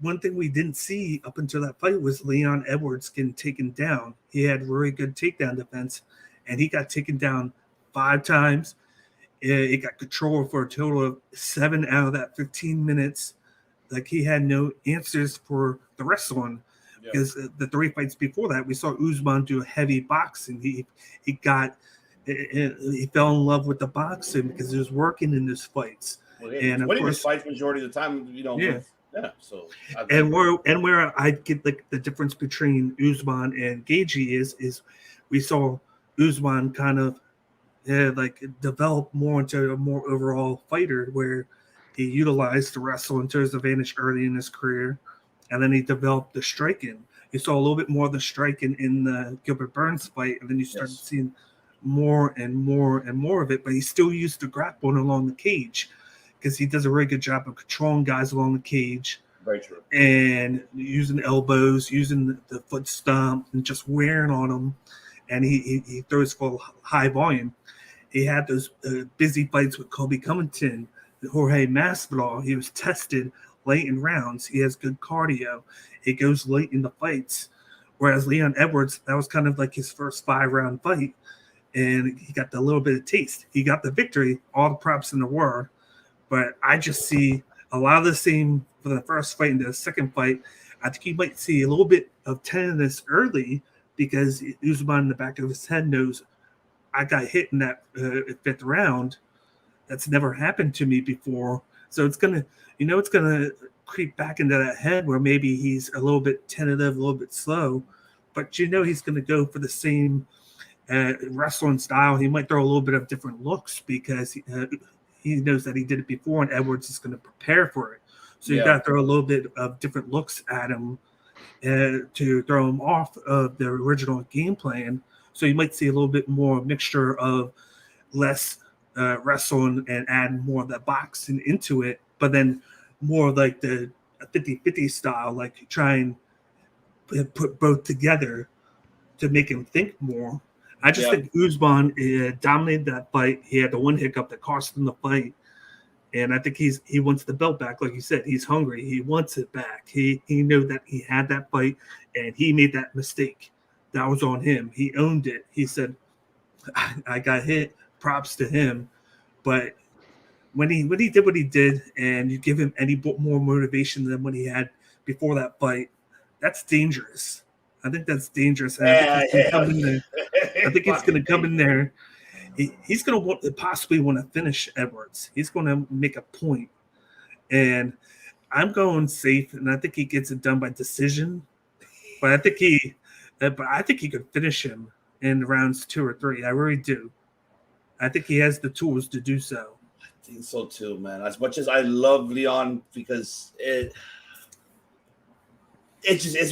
One thing we didn't see up until that fight was Leon Edwards getting taken down. He had really good takedown defense, and he got taken down 5 times. He got control for a total of 7 out of that 15 minutes. Like, he had no answers for the wrestling. Because the 3 fights before that, we saw Usman do heavy boxing. He fell in love with the boxing because he was working in his fights. Well, and of course, his fights majority of the time, So where I get like the difference between Usman and GAETHJE is we saw Usman kind of like develop more into a more overall fighter where he utilized the wrestling to his advantage early in his career, and then he developed the striking. You saw a little bit more of the striking in the Gilbert Burns fight, and then you started seeing more and more and more of it, but he still used the grappling along the cage because he does a really good job of controlling guys along the cage. Very true. And using elbows, using the foot stomp, and just wearing on them. And he throws full high volume. He had those busy fights with Colby Covington, Jorge Masvidal. He was tested late in rounds. He has good cardio. He goes late in the fights. Whereas Leon Edwards, that was kind of like his first 5-round fight. And he got a little bit of taste. He got the victory, all the props in the world. But I just see a lot of the same for the first fight and the second fight. I think you might see a little bit of tenderness early because Usman in the back of his head knows I got hit in that 5th round. That's never happened to me before. So it's going to creep back into that head where maybe he's a little bit tentative, a little bit slow. But he's going to go for the same wrestling style. He might throw a little bit of different looks because he knows that he did it before, and Edwards is going to prepare for it. So you got to throw a little bit of different looks at him to throw him off of the original game plan. So you might see a little bit more mixture of less wrestling and add more of that boxing into it, but then more like the 50-50 style, like try and put both together to make him think more. I just think Usman dominated that fight. He had the one hiccup that cost him the fight. And I think he wants the belt back. Like you said, he's hungry. He wants it back. He knew that he had that fight, and he made that mistake. That was on him. He owned it. He said, I got hit. Props to him. But when he did what he did, and you give him any more motivation than what he had before that fight, that's dangerous. I think that's dangerous. And I think he's going to come in there. He's going to possibly want to finish Edwards. He's going to make a point. And I'm going safe, and I think he gets it done by decision. But I think he could finish him in rounds 2 or 3. I really do. I think he has the tools to do so. I think so too, man. As much as I love Leon, because it's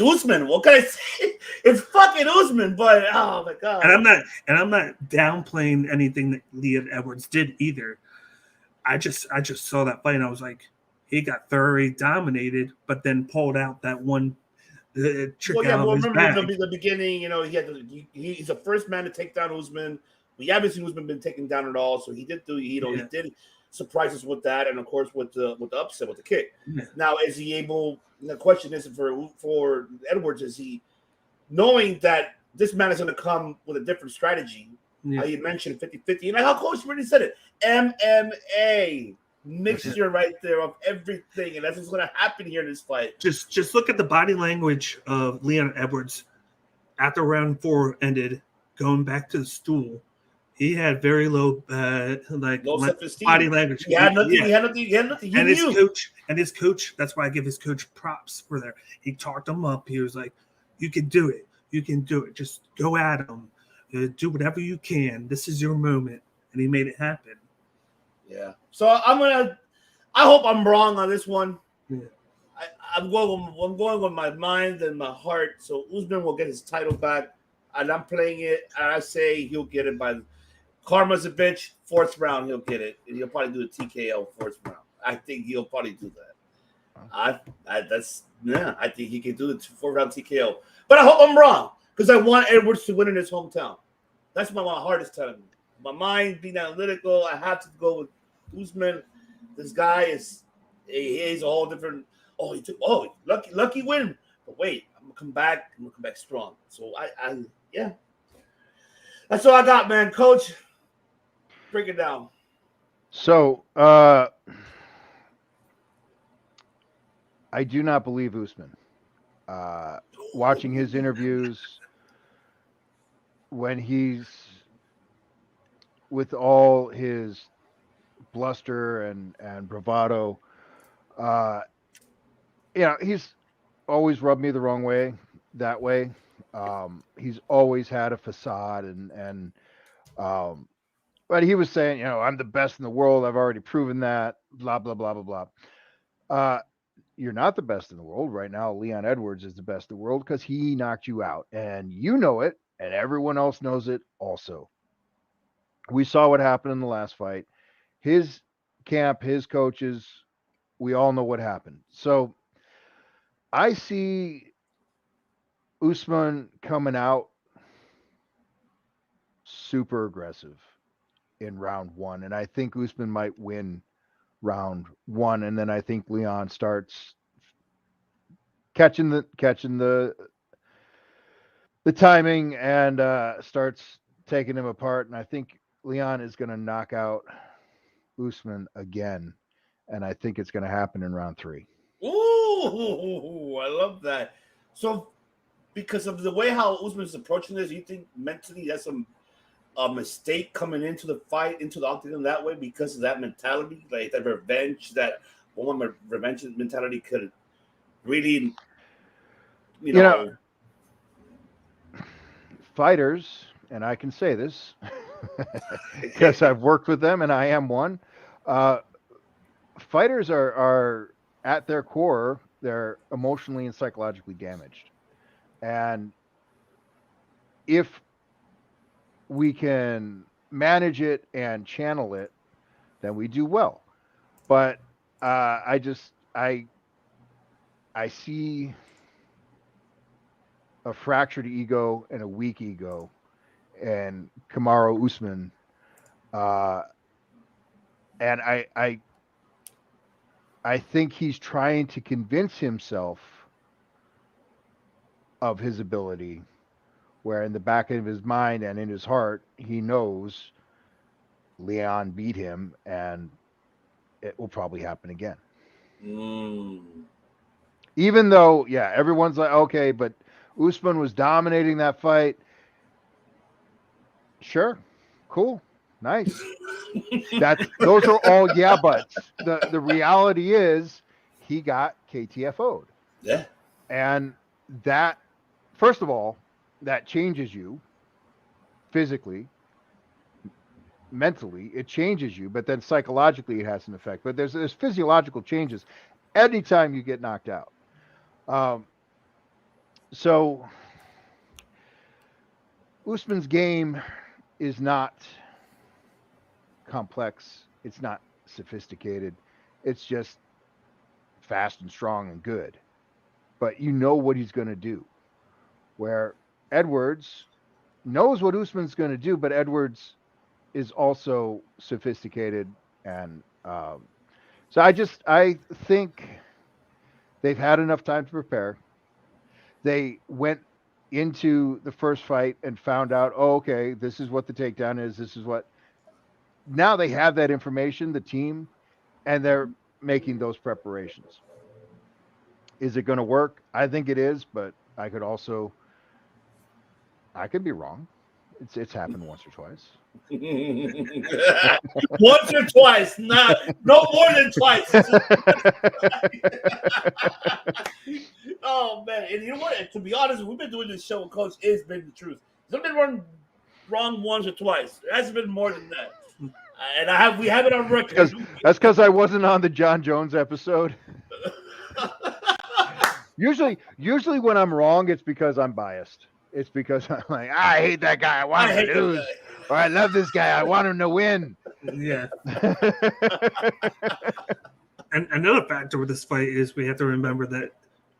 Usman. What can I say? It's fucking Usman, but oh my god. And I'm not downplaying anything that Leon Edwards did either. I just saw that fight and I was like, he got thoroughly dominated, but then pulled out that one trick out of his bag. Remember the beginning, he's the first man to take down Usman. We haven't seen Usman been taken down at all, so he did he did surprise us with that, and of course with the upset with the kick. Yeah. Now, is he able? The question is for Edwards, is he knowing that this man is going to come with a different strategy? Yeah. You mentioned 50-50, and how Coach already said it, MMA mixture right there of everything, and that's what's going to happen here in this fight. Just look at the body language of Leon Edwards after round 4 ended, going back to the stool. He had very low, low self-esteem. Body language. He had nothing. And his coach. That's why I give his coach props for that. He talked him up. He was like, "You can do it. You can do it. Just go at him. Do whatever you can. This is your moment." And he made it happen. Yeah. So I'm I hope I'm wrong on this one. Yeah. I'm going with my mind and my heart. So Usman will get his title back, and I'm playing it. And I say he'll get it by karma's a bitch. 4th round, he'll get it, and he'll probably do a TKO 4th round. I think he'll probably do that. I think he can do the 4th round TKO. But I hope I'm wrong because I want Edwards to win in his hometown. That's what my heart is telling me. My mind being analytical, I have to go with Usman. This guy he's a whole different. Oh, lucky win. But wait, I'm gonna come back. I'm gonna come back strong. So yeah. That's all I got, man. Coach, break it down. So I do not believe Usman. Watching his interviews when he's with all his bluster and bravado, he's always rubbed me the wrong way that way. He's always had a facade but he was saying, I'm the best in the world. I've already proven that, blah, blah, blah, blah, blah. You're not the best in the world right now. Leon Edwards is the best in the world because he knocked you out, and you know it, and everyone else knows it also. We saw what happened in the last fight. His camp, his coaches, we all know what happened. So I see Usman coming out super aggressive in round 1, and I think Usman might win round 1, and then I think Leon starts catching the timing and starts taking him apart, and I think Leon is going to knock out Usman again, and I think it's going to happen in round 3. Ooh, I love that. So, because of the way how Usman's approaching this, you think mentally that's a mistake coming into the fight, into the octagon that way because of that mentality, like that revenge, that woman revenge mentality could really, fighters, and I can say this because I've worked with them and I am one. Fighters are at their core, they're emotionally and psychologically damaged. And if we can manage it and channel it, then we do well. But I see a fractured ego and a weak ego, and Kamaru Usman, and I think he's trying to convince himself of his ability, where in the back of his mind and in his heart, he knows Leon beat him, and it will probably happen again. Even though, everyone's like, okay, but Usman was dominating that fight. Sure, cool, nice. Those are all buts. The reality is he got KTFO'd. Yeah. And that, first of all, that changes you physically, mentally, it changes you, but then psychologically it has an effect. But there's physiological changes anytime you get knocked out. So Usman's game is not complex. It's not sophisticated. It's just fast and strong and good. But you know what he's going to do. Where Edwards knows what Usman's going to do, but Edwards is also sophisticated. And so I think they've had enough time to prepare. They went into the first fight and found out, okay, this is what the takedown is. This is what. Now they have that information, the team, and they're making those preparations. Is it going to work? I think it is, but I could be wrong. It's happened once or twice. Once or twice, no more than twice. Oh man, and you know what? To be honest, we've been doing this show, Coach. It's been the truth. There's been wrong once or twice. There hasn't been more than that. And we have it on record. That's because I wasn't on the John Jones episode. Usually when I'm wrong, it's because I'm biased. It's because I'm like, I hate that guy. I want him to lose. Or I love this guy. I want him to win. Yeah. And another factor with this fight is we have to remember that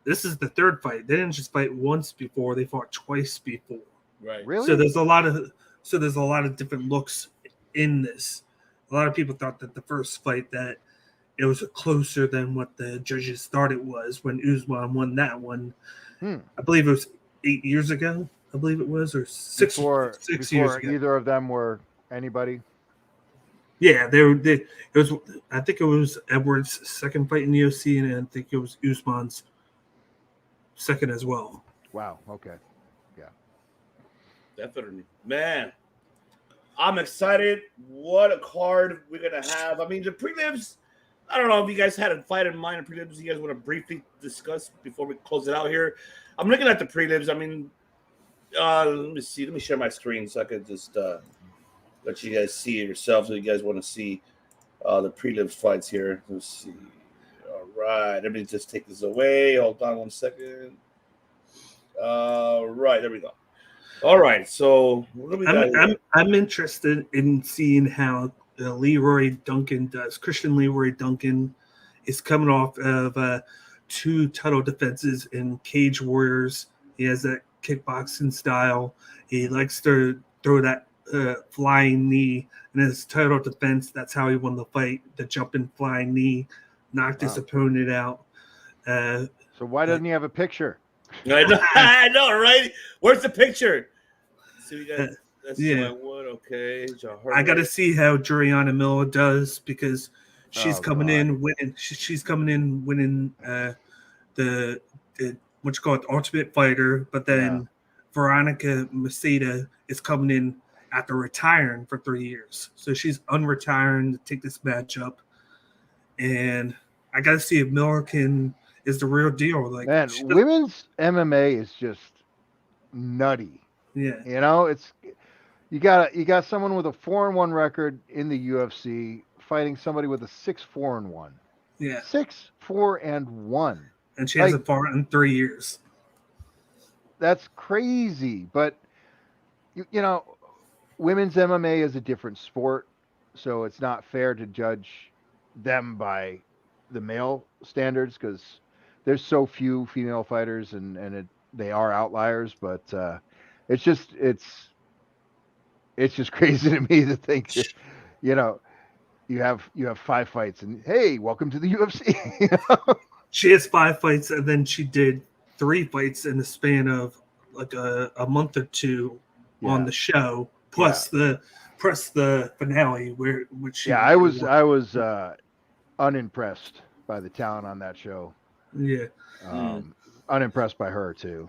this is the third fight. They didn't just fight once before; they fought twice before. Right. Really? So there's a lot of different looks in this. A lot of people thought that the first fight that it was closer than what the judges thought it was when Usman won that one. I believe it was 8 years ago. I believe it was, or six years ago. Either of them were anybody. Yeah, it was. I think it was Edwards' second fight in the UFC, and I think it was Usman's second as well. Wow. Okay. Yeah. Definitely, man. I'm excited. What a card we're gonna have. I mean, the prelims. I don't know if you guys had a fight in mind in prelims. You guys want to briefly discuss before we close it out here. I'm looking at the prelims. I mean, let me see. Let me share my screen so I can just let you guys see it yourself. So you guys want to see the prelims fights here. Let's see. All right. Let me just take this away. Hold on 1 second. Right. There we go. All right. So what do we got here? I'm interested in seeing how Leroy Duncan does. Christian Leroy Duncan is coming off of 2 title defenses in Cage Warriors. He has that kickboxing style. He likes to throw that flying knee in his title defense. That's how he won the fight. The jumping flying knee knocked his opponent out. So why doesn't he have a picture? I know, right? Where's the picture? So you guys, that's one. Okay. I got to see how Juliana Miller does because she's coming in winning. She's coming in winning the what you call it, Ultimate Fighter, but then Veronica Maceda is coming in after retiring for 3 years. So she's unretiring to take this match up. And I got to see if Miller is the real deal. Like, man, women's MMA is just nutty. Yeah. You know, you got someone with a 4-1 record in the UFC fighting somebody with a 6-4-1. Yeah. 6-4-1. And she hasn't fought in 3 years. That's crazy. But you know, women's MMA is a different sport, so it's not fair to judge them by the male standards because there's so few female fighters and they are outliers. But it's just crazy to me to think that, you know, you have 5 fights and hey, welcome to the UFC. You know? She has 5 fights, and then she did 3 fights in the span of like a month or 2 on the show, plus the finale which she I was unimpressed by the talent on that show. Yeah. Unimpressed by her too.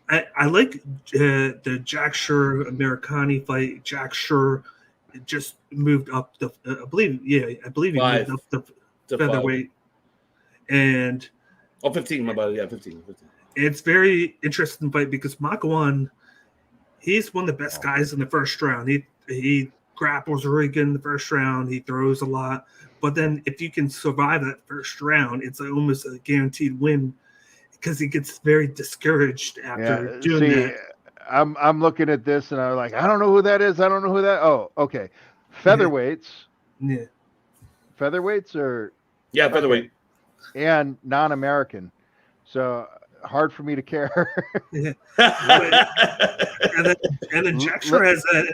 I like the Jack Shore Americani fight. Jack Shore just moved up I believe he moved up the featherweight. And 15, my bad. Yeah, 15. It's very interesting fight because Makwan, he's one of the best guys in the first round. He grapples really good in the first round. He throws a lot. But then if you can survive that first round, it's almost a guaranteed win because he gets very discouraged after doing that. I'm looking at this and I'm like, I don't know who that is. I don't know who that. Oh, okay. Featherweights. Yeah. Featherweights or featherweight. Okay. And non-American. So hard for me to care. Yeah. and then Jack Shore has an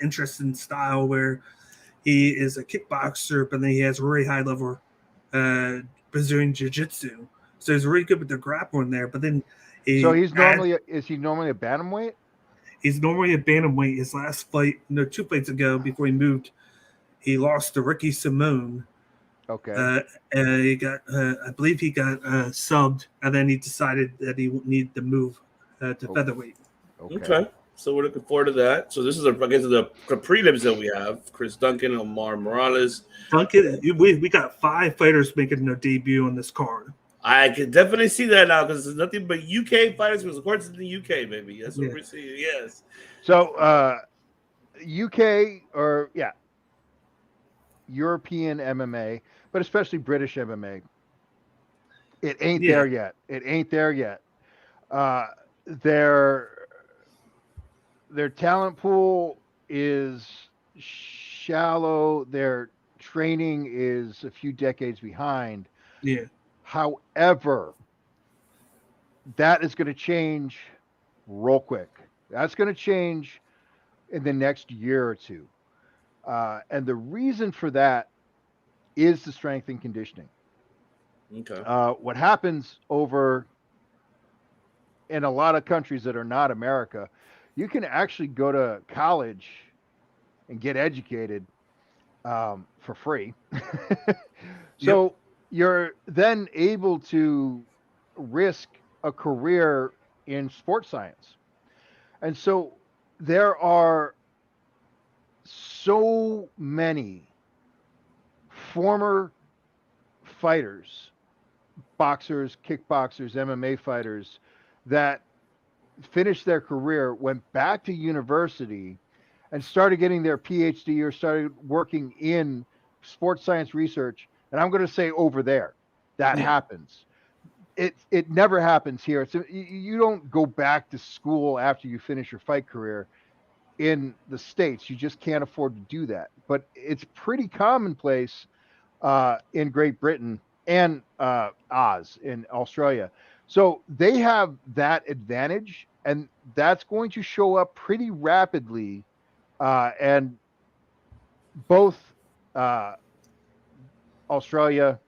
interesting style where he is a kickboxer, but then he has really high level Brazilian jiu-jitsu. So he's really good with the grappling there. But then is he normally a bantamweight? He's normally a bantamweight. His last fight, 2 fights ago, before he moved, he lost to Ricky Simone. Okay. And he got, I believe he got subbed, and then he decided that he needed to move to featherweight. Okay. So we're looking forward to that. So this is the prelims that we have: Chris Duncan, Omar Morales. Duncan, we got 5 fighters making their debut on this card. I can definitely see that now because there's nothing but UK fighters. Because of course it's in the UK, baby. That's what we're seeing. Yes. So UK European MMA, but especially British MMA. It ain't Yeah. there yet. It ain't there yet. Their talent pool is shallow. Their training is a few decades behind. Yeah. However, that is going to change real quick. That's going to change in the next year or two. And the reason for that is the strength and conditioning. Okay. What happens over in a lot of countries that are not America, you can actually go to college and get educated for free. So you're then able to risk a career in sports science. And so there are so many former fighters, boxers, kickboxers, MMA fighters that finished their career, went back to university and started getting their PhD or started working in sports science research. And I'm going to say over there, that happens. It never happens here. You don't go back to school after you finish your fight career in the States. You just can't afford to do that. But it's pretty commonplace in Great Britain and Oz in Australia. So they have that advantage, and that's going to show up pretty rapidly. And both uh, Australia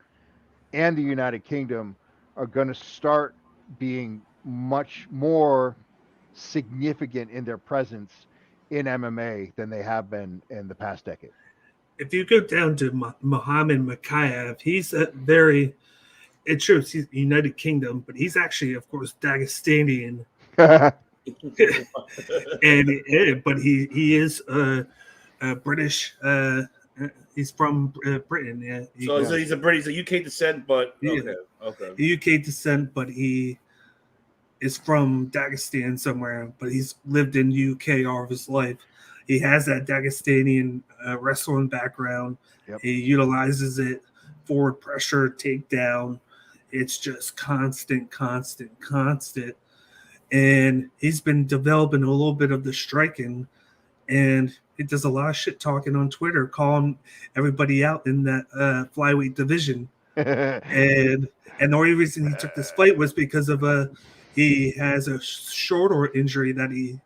and the United Kingdom are going to start being much more significant in their presence in MMA than they have been in the past decade. If you go down to Muhammad Makayev, he's a very, it shows he's United Kingdom, but he's actually, of course, Dagestanian. But he is British. He's from Britain. Yeah. So he's a British, a UK descent, but okay. UK descent, but he is from Dagestan somewhere. But he's lived in UK all of his life. He has that Dagestanian wrestling background. Yep. He utilizes it, forward pressure, takedown. It's just constant. And he's been developing a little bit of the striking, and he does a lot of shit talking on Twitter, calling everybody out in that flyweight division. and the only reason he took this fight was because of he has a shoulder injury that he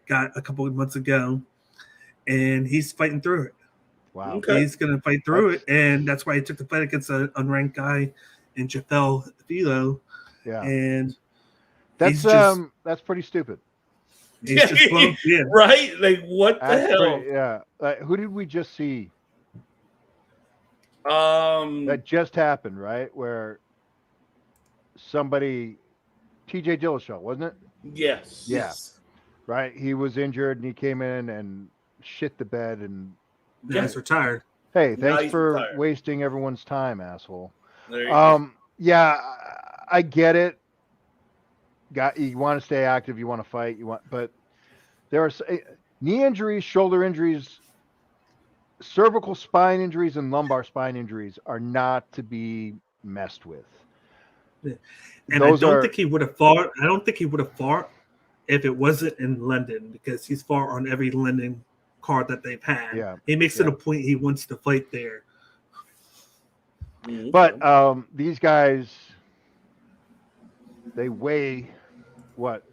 got a couple of months ago, and he's fighting through it. Wow. Okay. He's going to fight through it, and that's why he took the fight against an unranked guy in Jafel Filo. Yeah. And that's pretty stupid. He's just blown, right? Like, what the hell? Who did we just see? That just happened, right? Where somebody, TJ Dillashaw, wasn't it? Yes. Yeah. Yes. Right. He was injured and he came in and shit the bed and he's retired. Hey, thanks for wasting everyone's time, asshole. There you go. Yeah, I get it. You want to stay active, you want to fight, but there are knee injuries, shoulder injuries, cervical spine injuries, and lumbar spine injuries are not to be messed with. Yeah. And I don't think he would have fought. I don't think he would have fought if it wasn't in London, because he's fought on every London card that they've had. Yeah, he makes it a point he wants to fight there. But these guys, they weigh what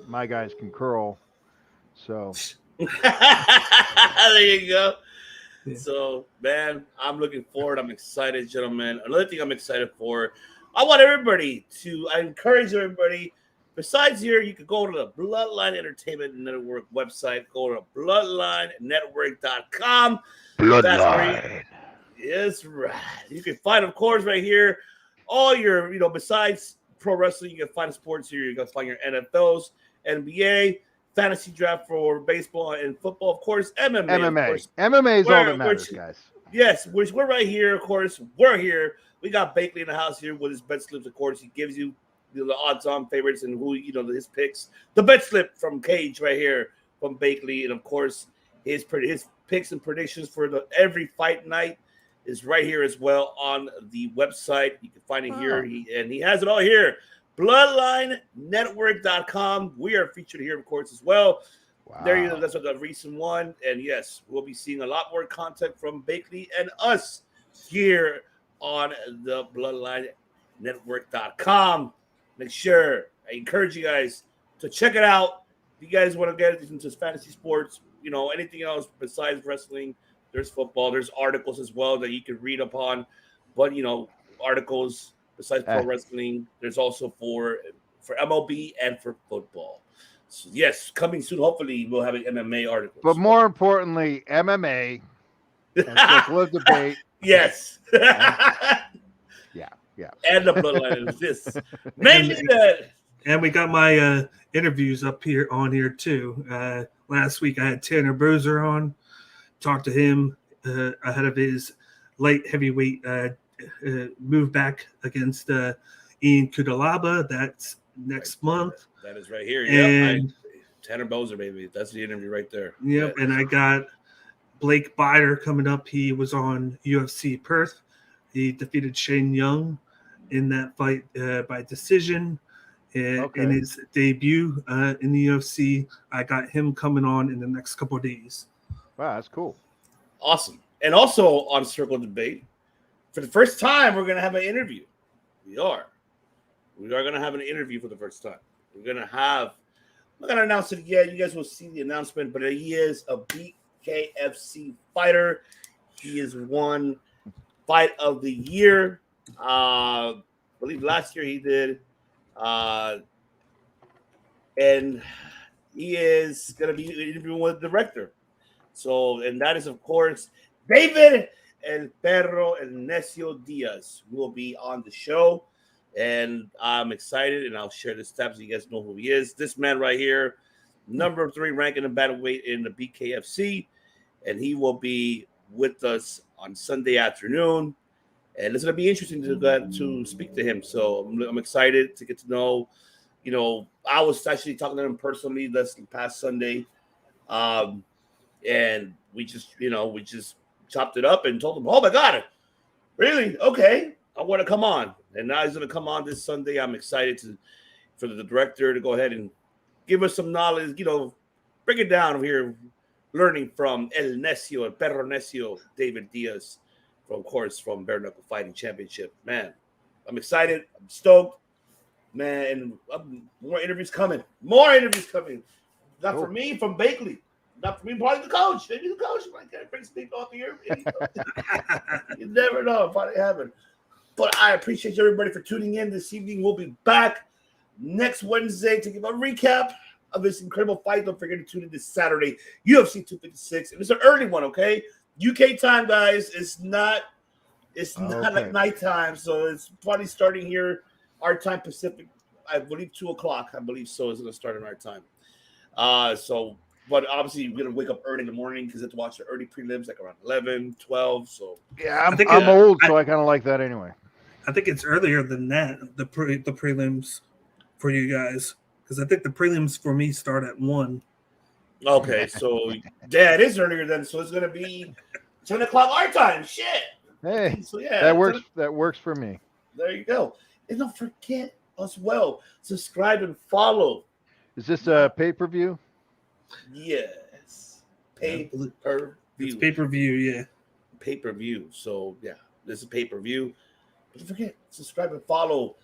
my guys can curl. So there you go. Yeah. So, man, I'm looking forward. I'm excited, gentlemen. Another thing I'm excited for, I encourage everybody. Besides here, you could go to the Bloodline Entertainment Network website. Go to bloodlinenetwork.com. Bloodline. Yes, right. You can find, of course, right here, all your, besides pro wrestling, you can find sports here. You can find your NFLs, NBA, fantasy draft for baseball and football, of course, MMA. Of course. MMA is all that matters, guys. Yes, we're right here, of course. We're here. We got Bakley in the house here with his bet slips, of course. He gives you the odds-on favorites and who, his picks. The bet slip from Cage right here from Bakley, and, of course, his picks and predictions for every fight night. is right here as well on the website. You can find it here. He has it all here. BloodlineNetwork.com. We are featured here, of course, as well. Wow. There you go. That's the recent one. And yes, we'll be seeing a lot more content from Bakely and us here on the BloodlineNetwork.com. Make sure I encourage you guys to check it out. If you guys want to get into fantasy sports, anything else besides wrestling, there's football, there's articles as well that you can read upon. But articles besides pro wrestling, there's also for MLB and for football. So yes, coming soon. Hopefully, we'll have an MMA article. But more importantly, MMA and circle of debate. Yes. Yeah. And the bloodline is this. Mainly that. And we got my interviews up here on here too. Last week I had Tanner Boozer on. Talked to him ahead of his light heavyweight move back against Ian Kudalaba. That's next month. That is right here. And Tanner Boozer, baby. That's the interview right there. Yep. And I got Blake Bider coming up. He was on UFC Perth. He defeated Shane Young in that fight by decision. In his debut in the UFC. I got him coming on in the next couple of days. Wow, that's cool. Awesome. And also on Circle Debate, for the first time, we're going to have an interview. We are going to have an interview for the first time. I'm not going to announce it yet. You guys will see the announcement, but he is a BKFC fighter. He has won Fight of the Year. I believe last year he did. And he is going to be interviewing with the director. So, and that is, of course, David El Perro El Necio Diaz will be on the show. And I'm excited, and I'll share the stats so you guys know who he is. This man right here, number 3 ranking in bantamweight in the BKFC, and he will be with us on Sunday afternoon. And it's going to be interesting to speak to him. So I'm excited to get to know. I was actually talking to him personally this past Sunday. And we just chopped it up and told him, oh, my God, really? Okay, I want to come on. And now he's going to come on this Sunday. I'm excited for the director to go ahead and give us some knowledge, break it down here, learning from El Perro Necio, David Diaz, of course, from Bare Knuckle Fighting Championship. Man, I'm excited. I'm stoked. Man, and more interviews coming. Not for me, from Bakely. Not for me, probably the coach. Maybe the coach might bring some people off here. You never know if I haven't. But I appreciate everybody for tuning in this evening. We'll be back next Wednesday to give a recap of this incredible fight. Don't forget to tune in this Saturday, UFC 256. And it's an early one, okay? UK time, guys. It's not like nighttime, so it's probably starting here, our time Pacific. I believe 2:00. I believe so. It's going to start in our time. But obviously we're going to wake up early in the morning because I have to watch the early prelims like around 11, 12. So yeah, I'm old, so I kind of like that anyway. I think it's earlier than that. The prelims for you guys, because I think the prelims for me start at 1. Okay, so yeah, it is earlier then. So it's gonna be 10 o'clock our time. Shit. Hey, so yeah, that works. That works for me. There you go. And don't forget as well, subscribe and follow. Is this a pay-per-view? Yes, pay-per-view. It's pay-per-view, yeah. Pay-per-view. So yeah, this is pay-per-view. But don't forget, subscribe and follow.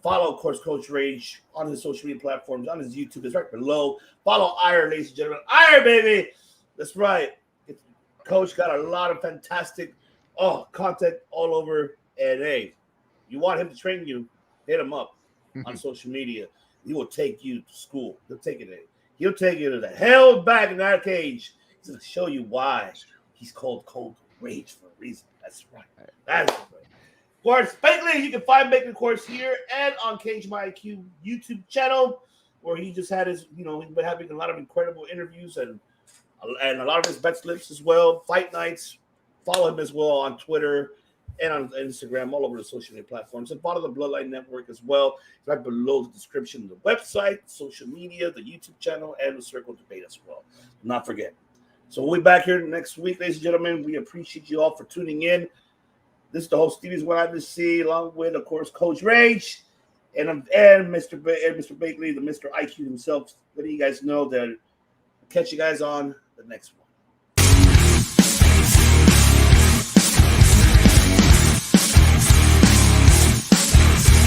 Follow, of course, Coach Rage on his social media platforms, on his YouTube. It's right below. Follow Ire, ladies and gentlemen. Ire, baby. That's right. Coach got a lot of fantastic content all over. And, hey, you want him to train you, hit him up on social media. He will take you to school. He'll take you to the hell back in that cage. He's going to show you why he's called Coach Rage for a reason. That's right. That's right. Of course, Bakely, you can find Bakely, of course, here and on My IQ YouTube channel, where he just had his, he's been having a lot of incredible interviews and a lot of his bet slips as well, fight nights. Follow him as well on Twitter and on Instagram, all over the social media platforms. And follow the Bloodline Network as well. It's right below the description of the website, social media, the YouTube channel, and the Circle Debate as well. Do not forget. So we'll be back here next week, ladies and gentlemen. We appreciate you all for tuning in. This is the host Stevie's What I Just See, along with, of course, Coach Rage and Mr. Mr. Bakley, the Mr. IQ himself. Letting you guys know that I'll catch you guys on the next one.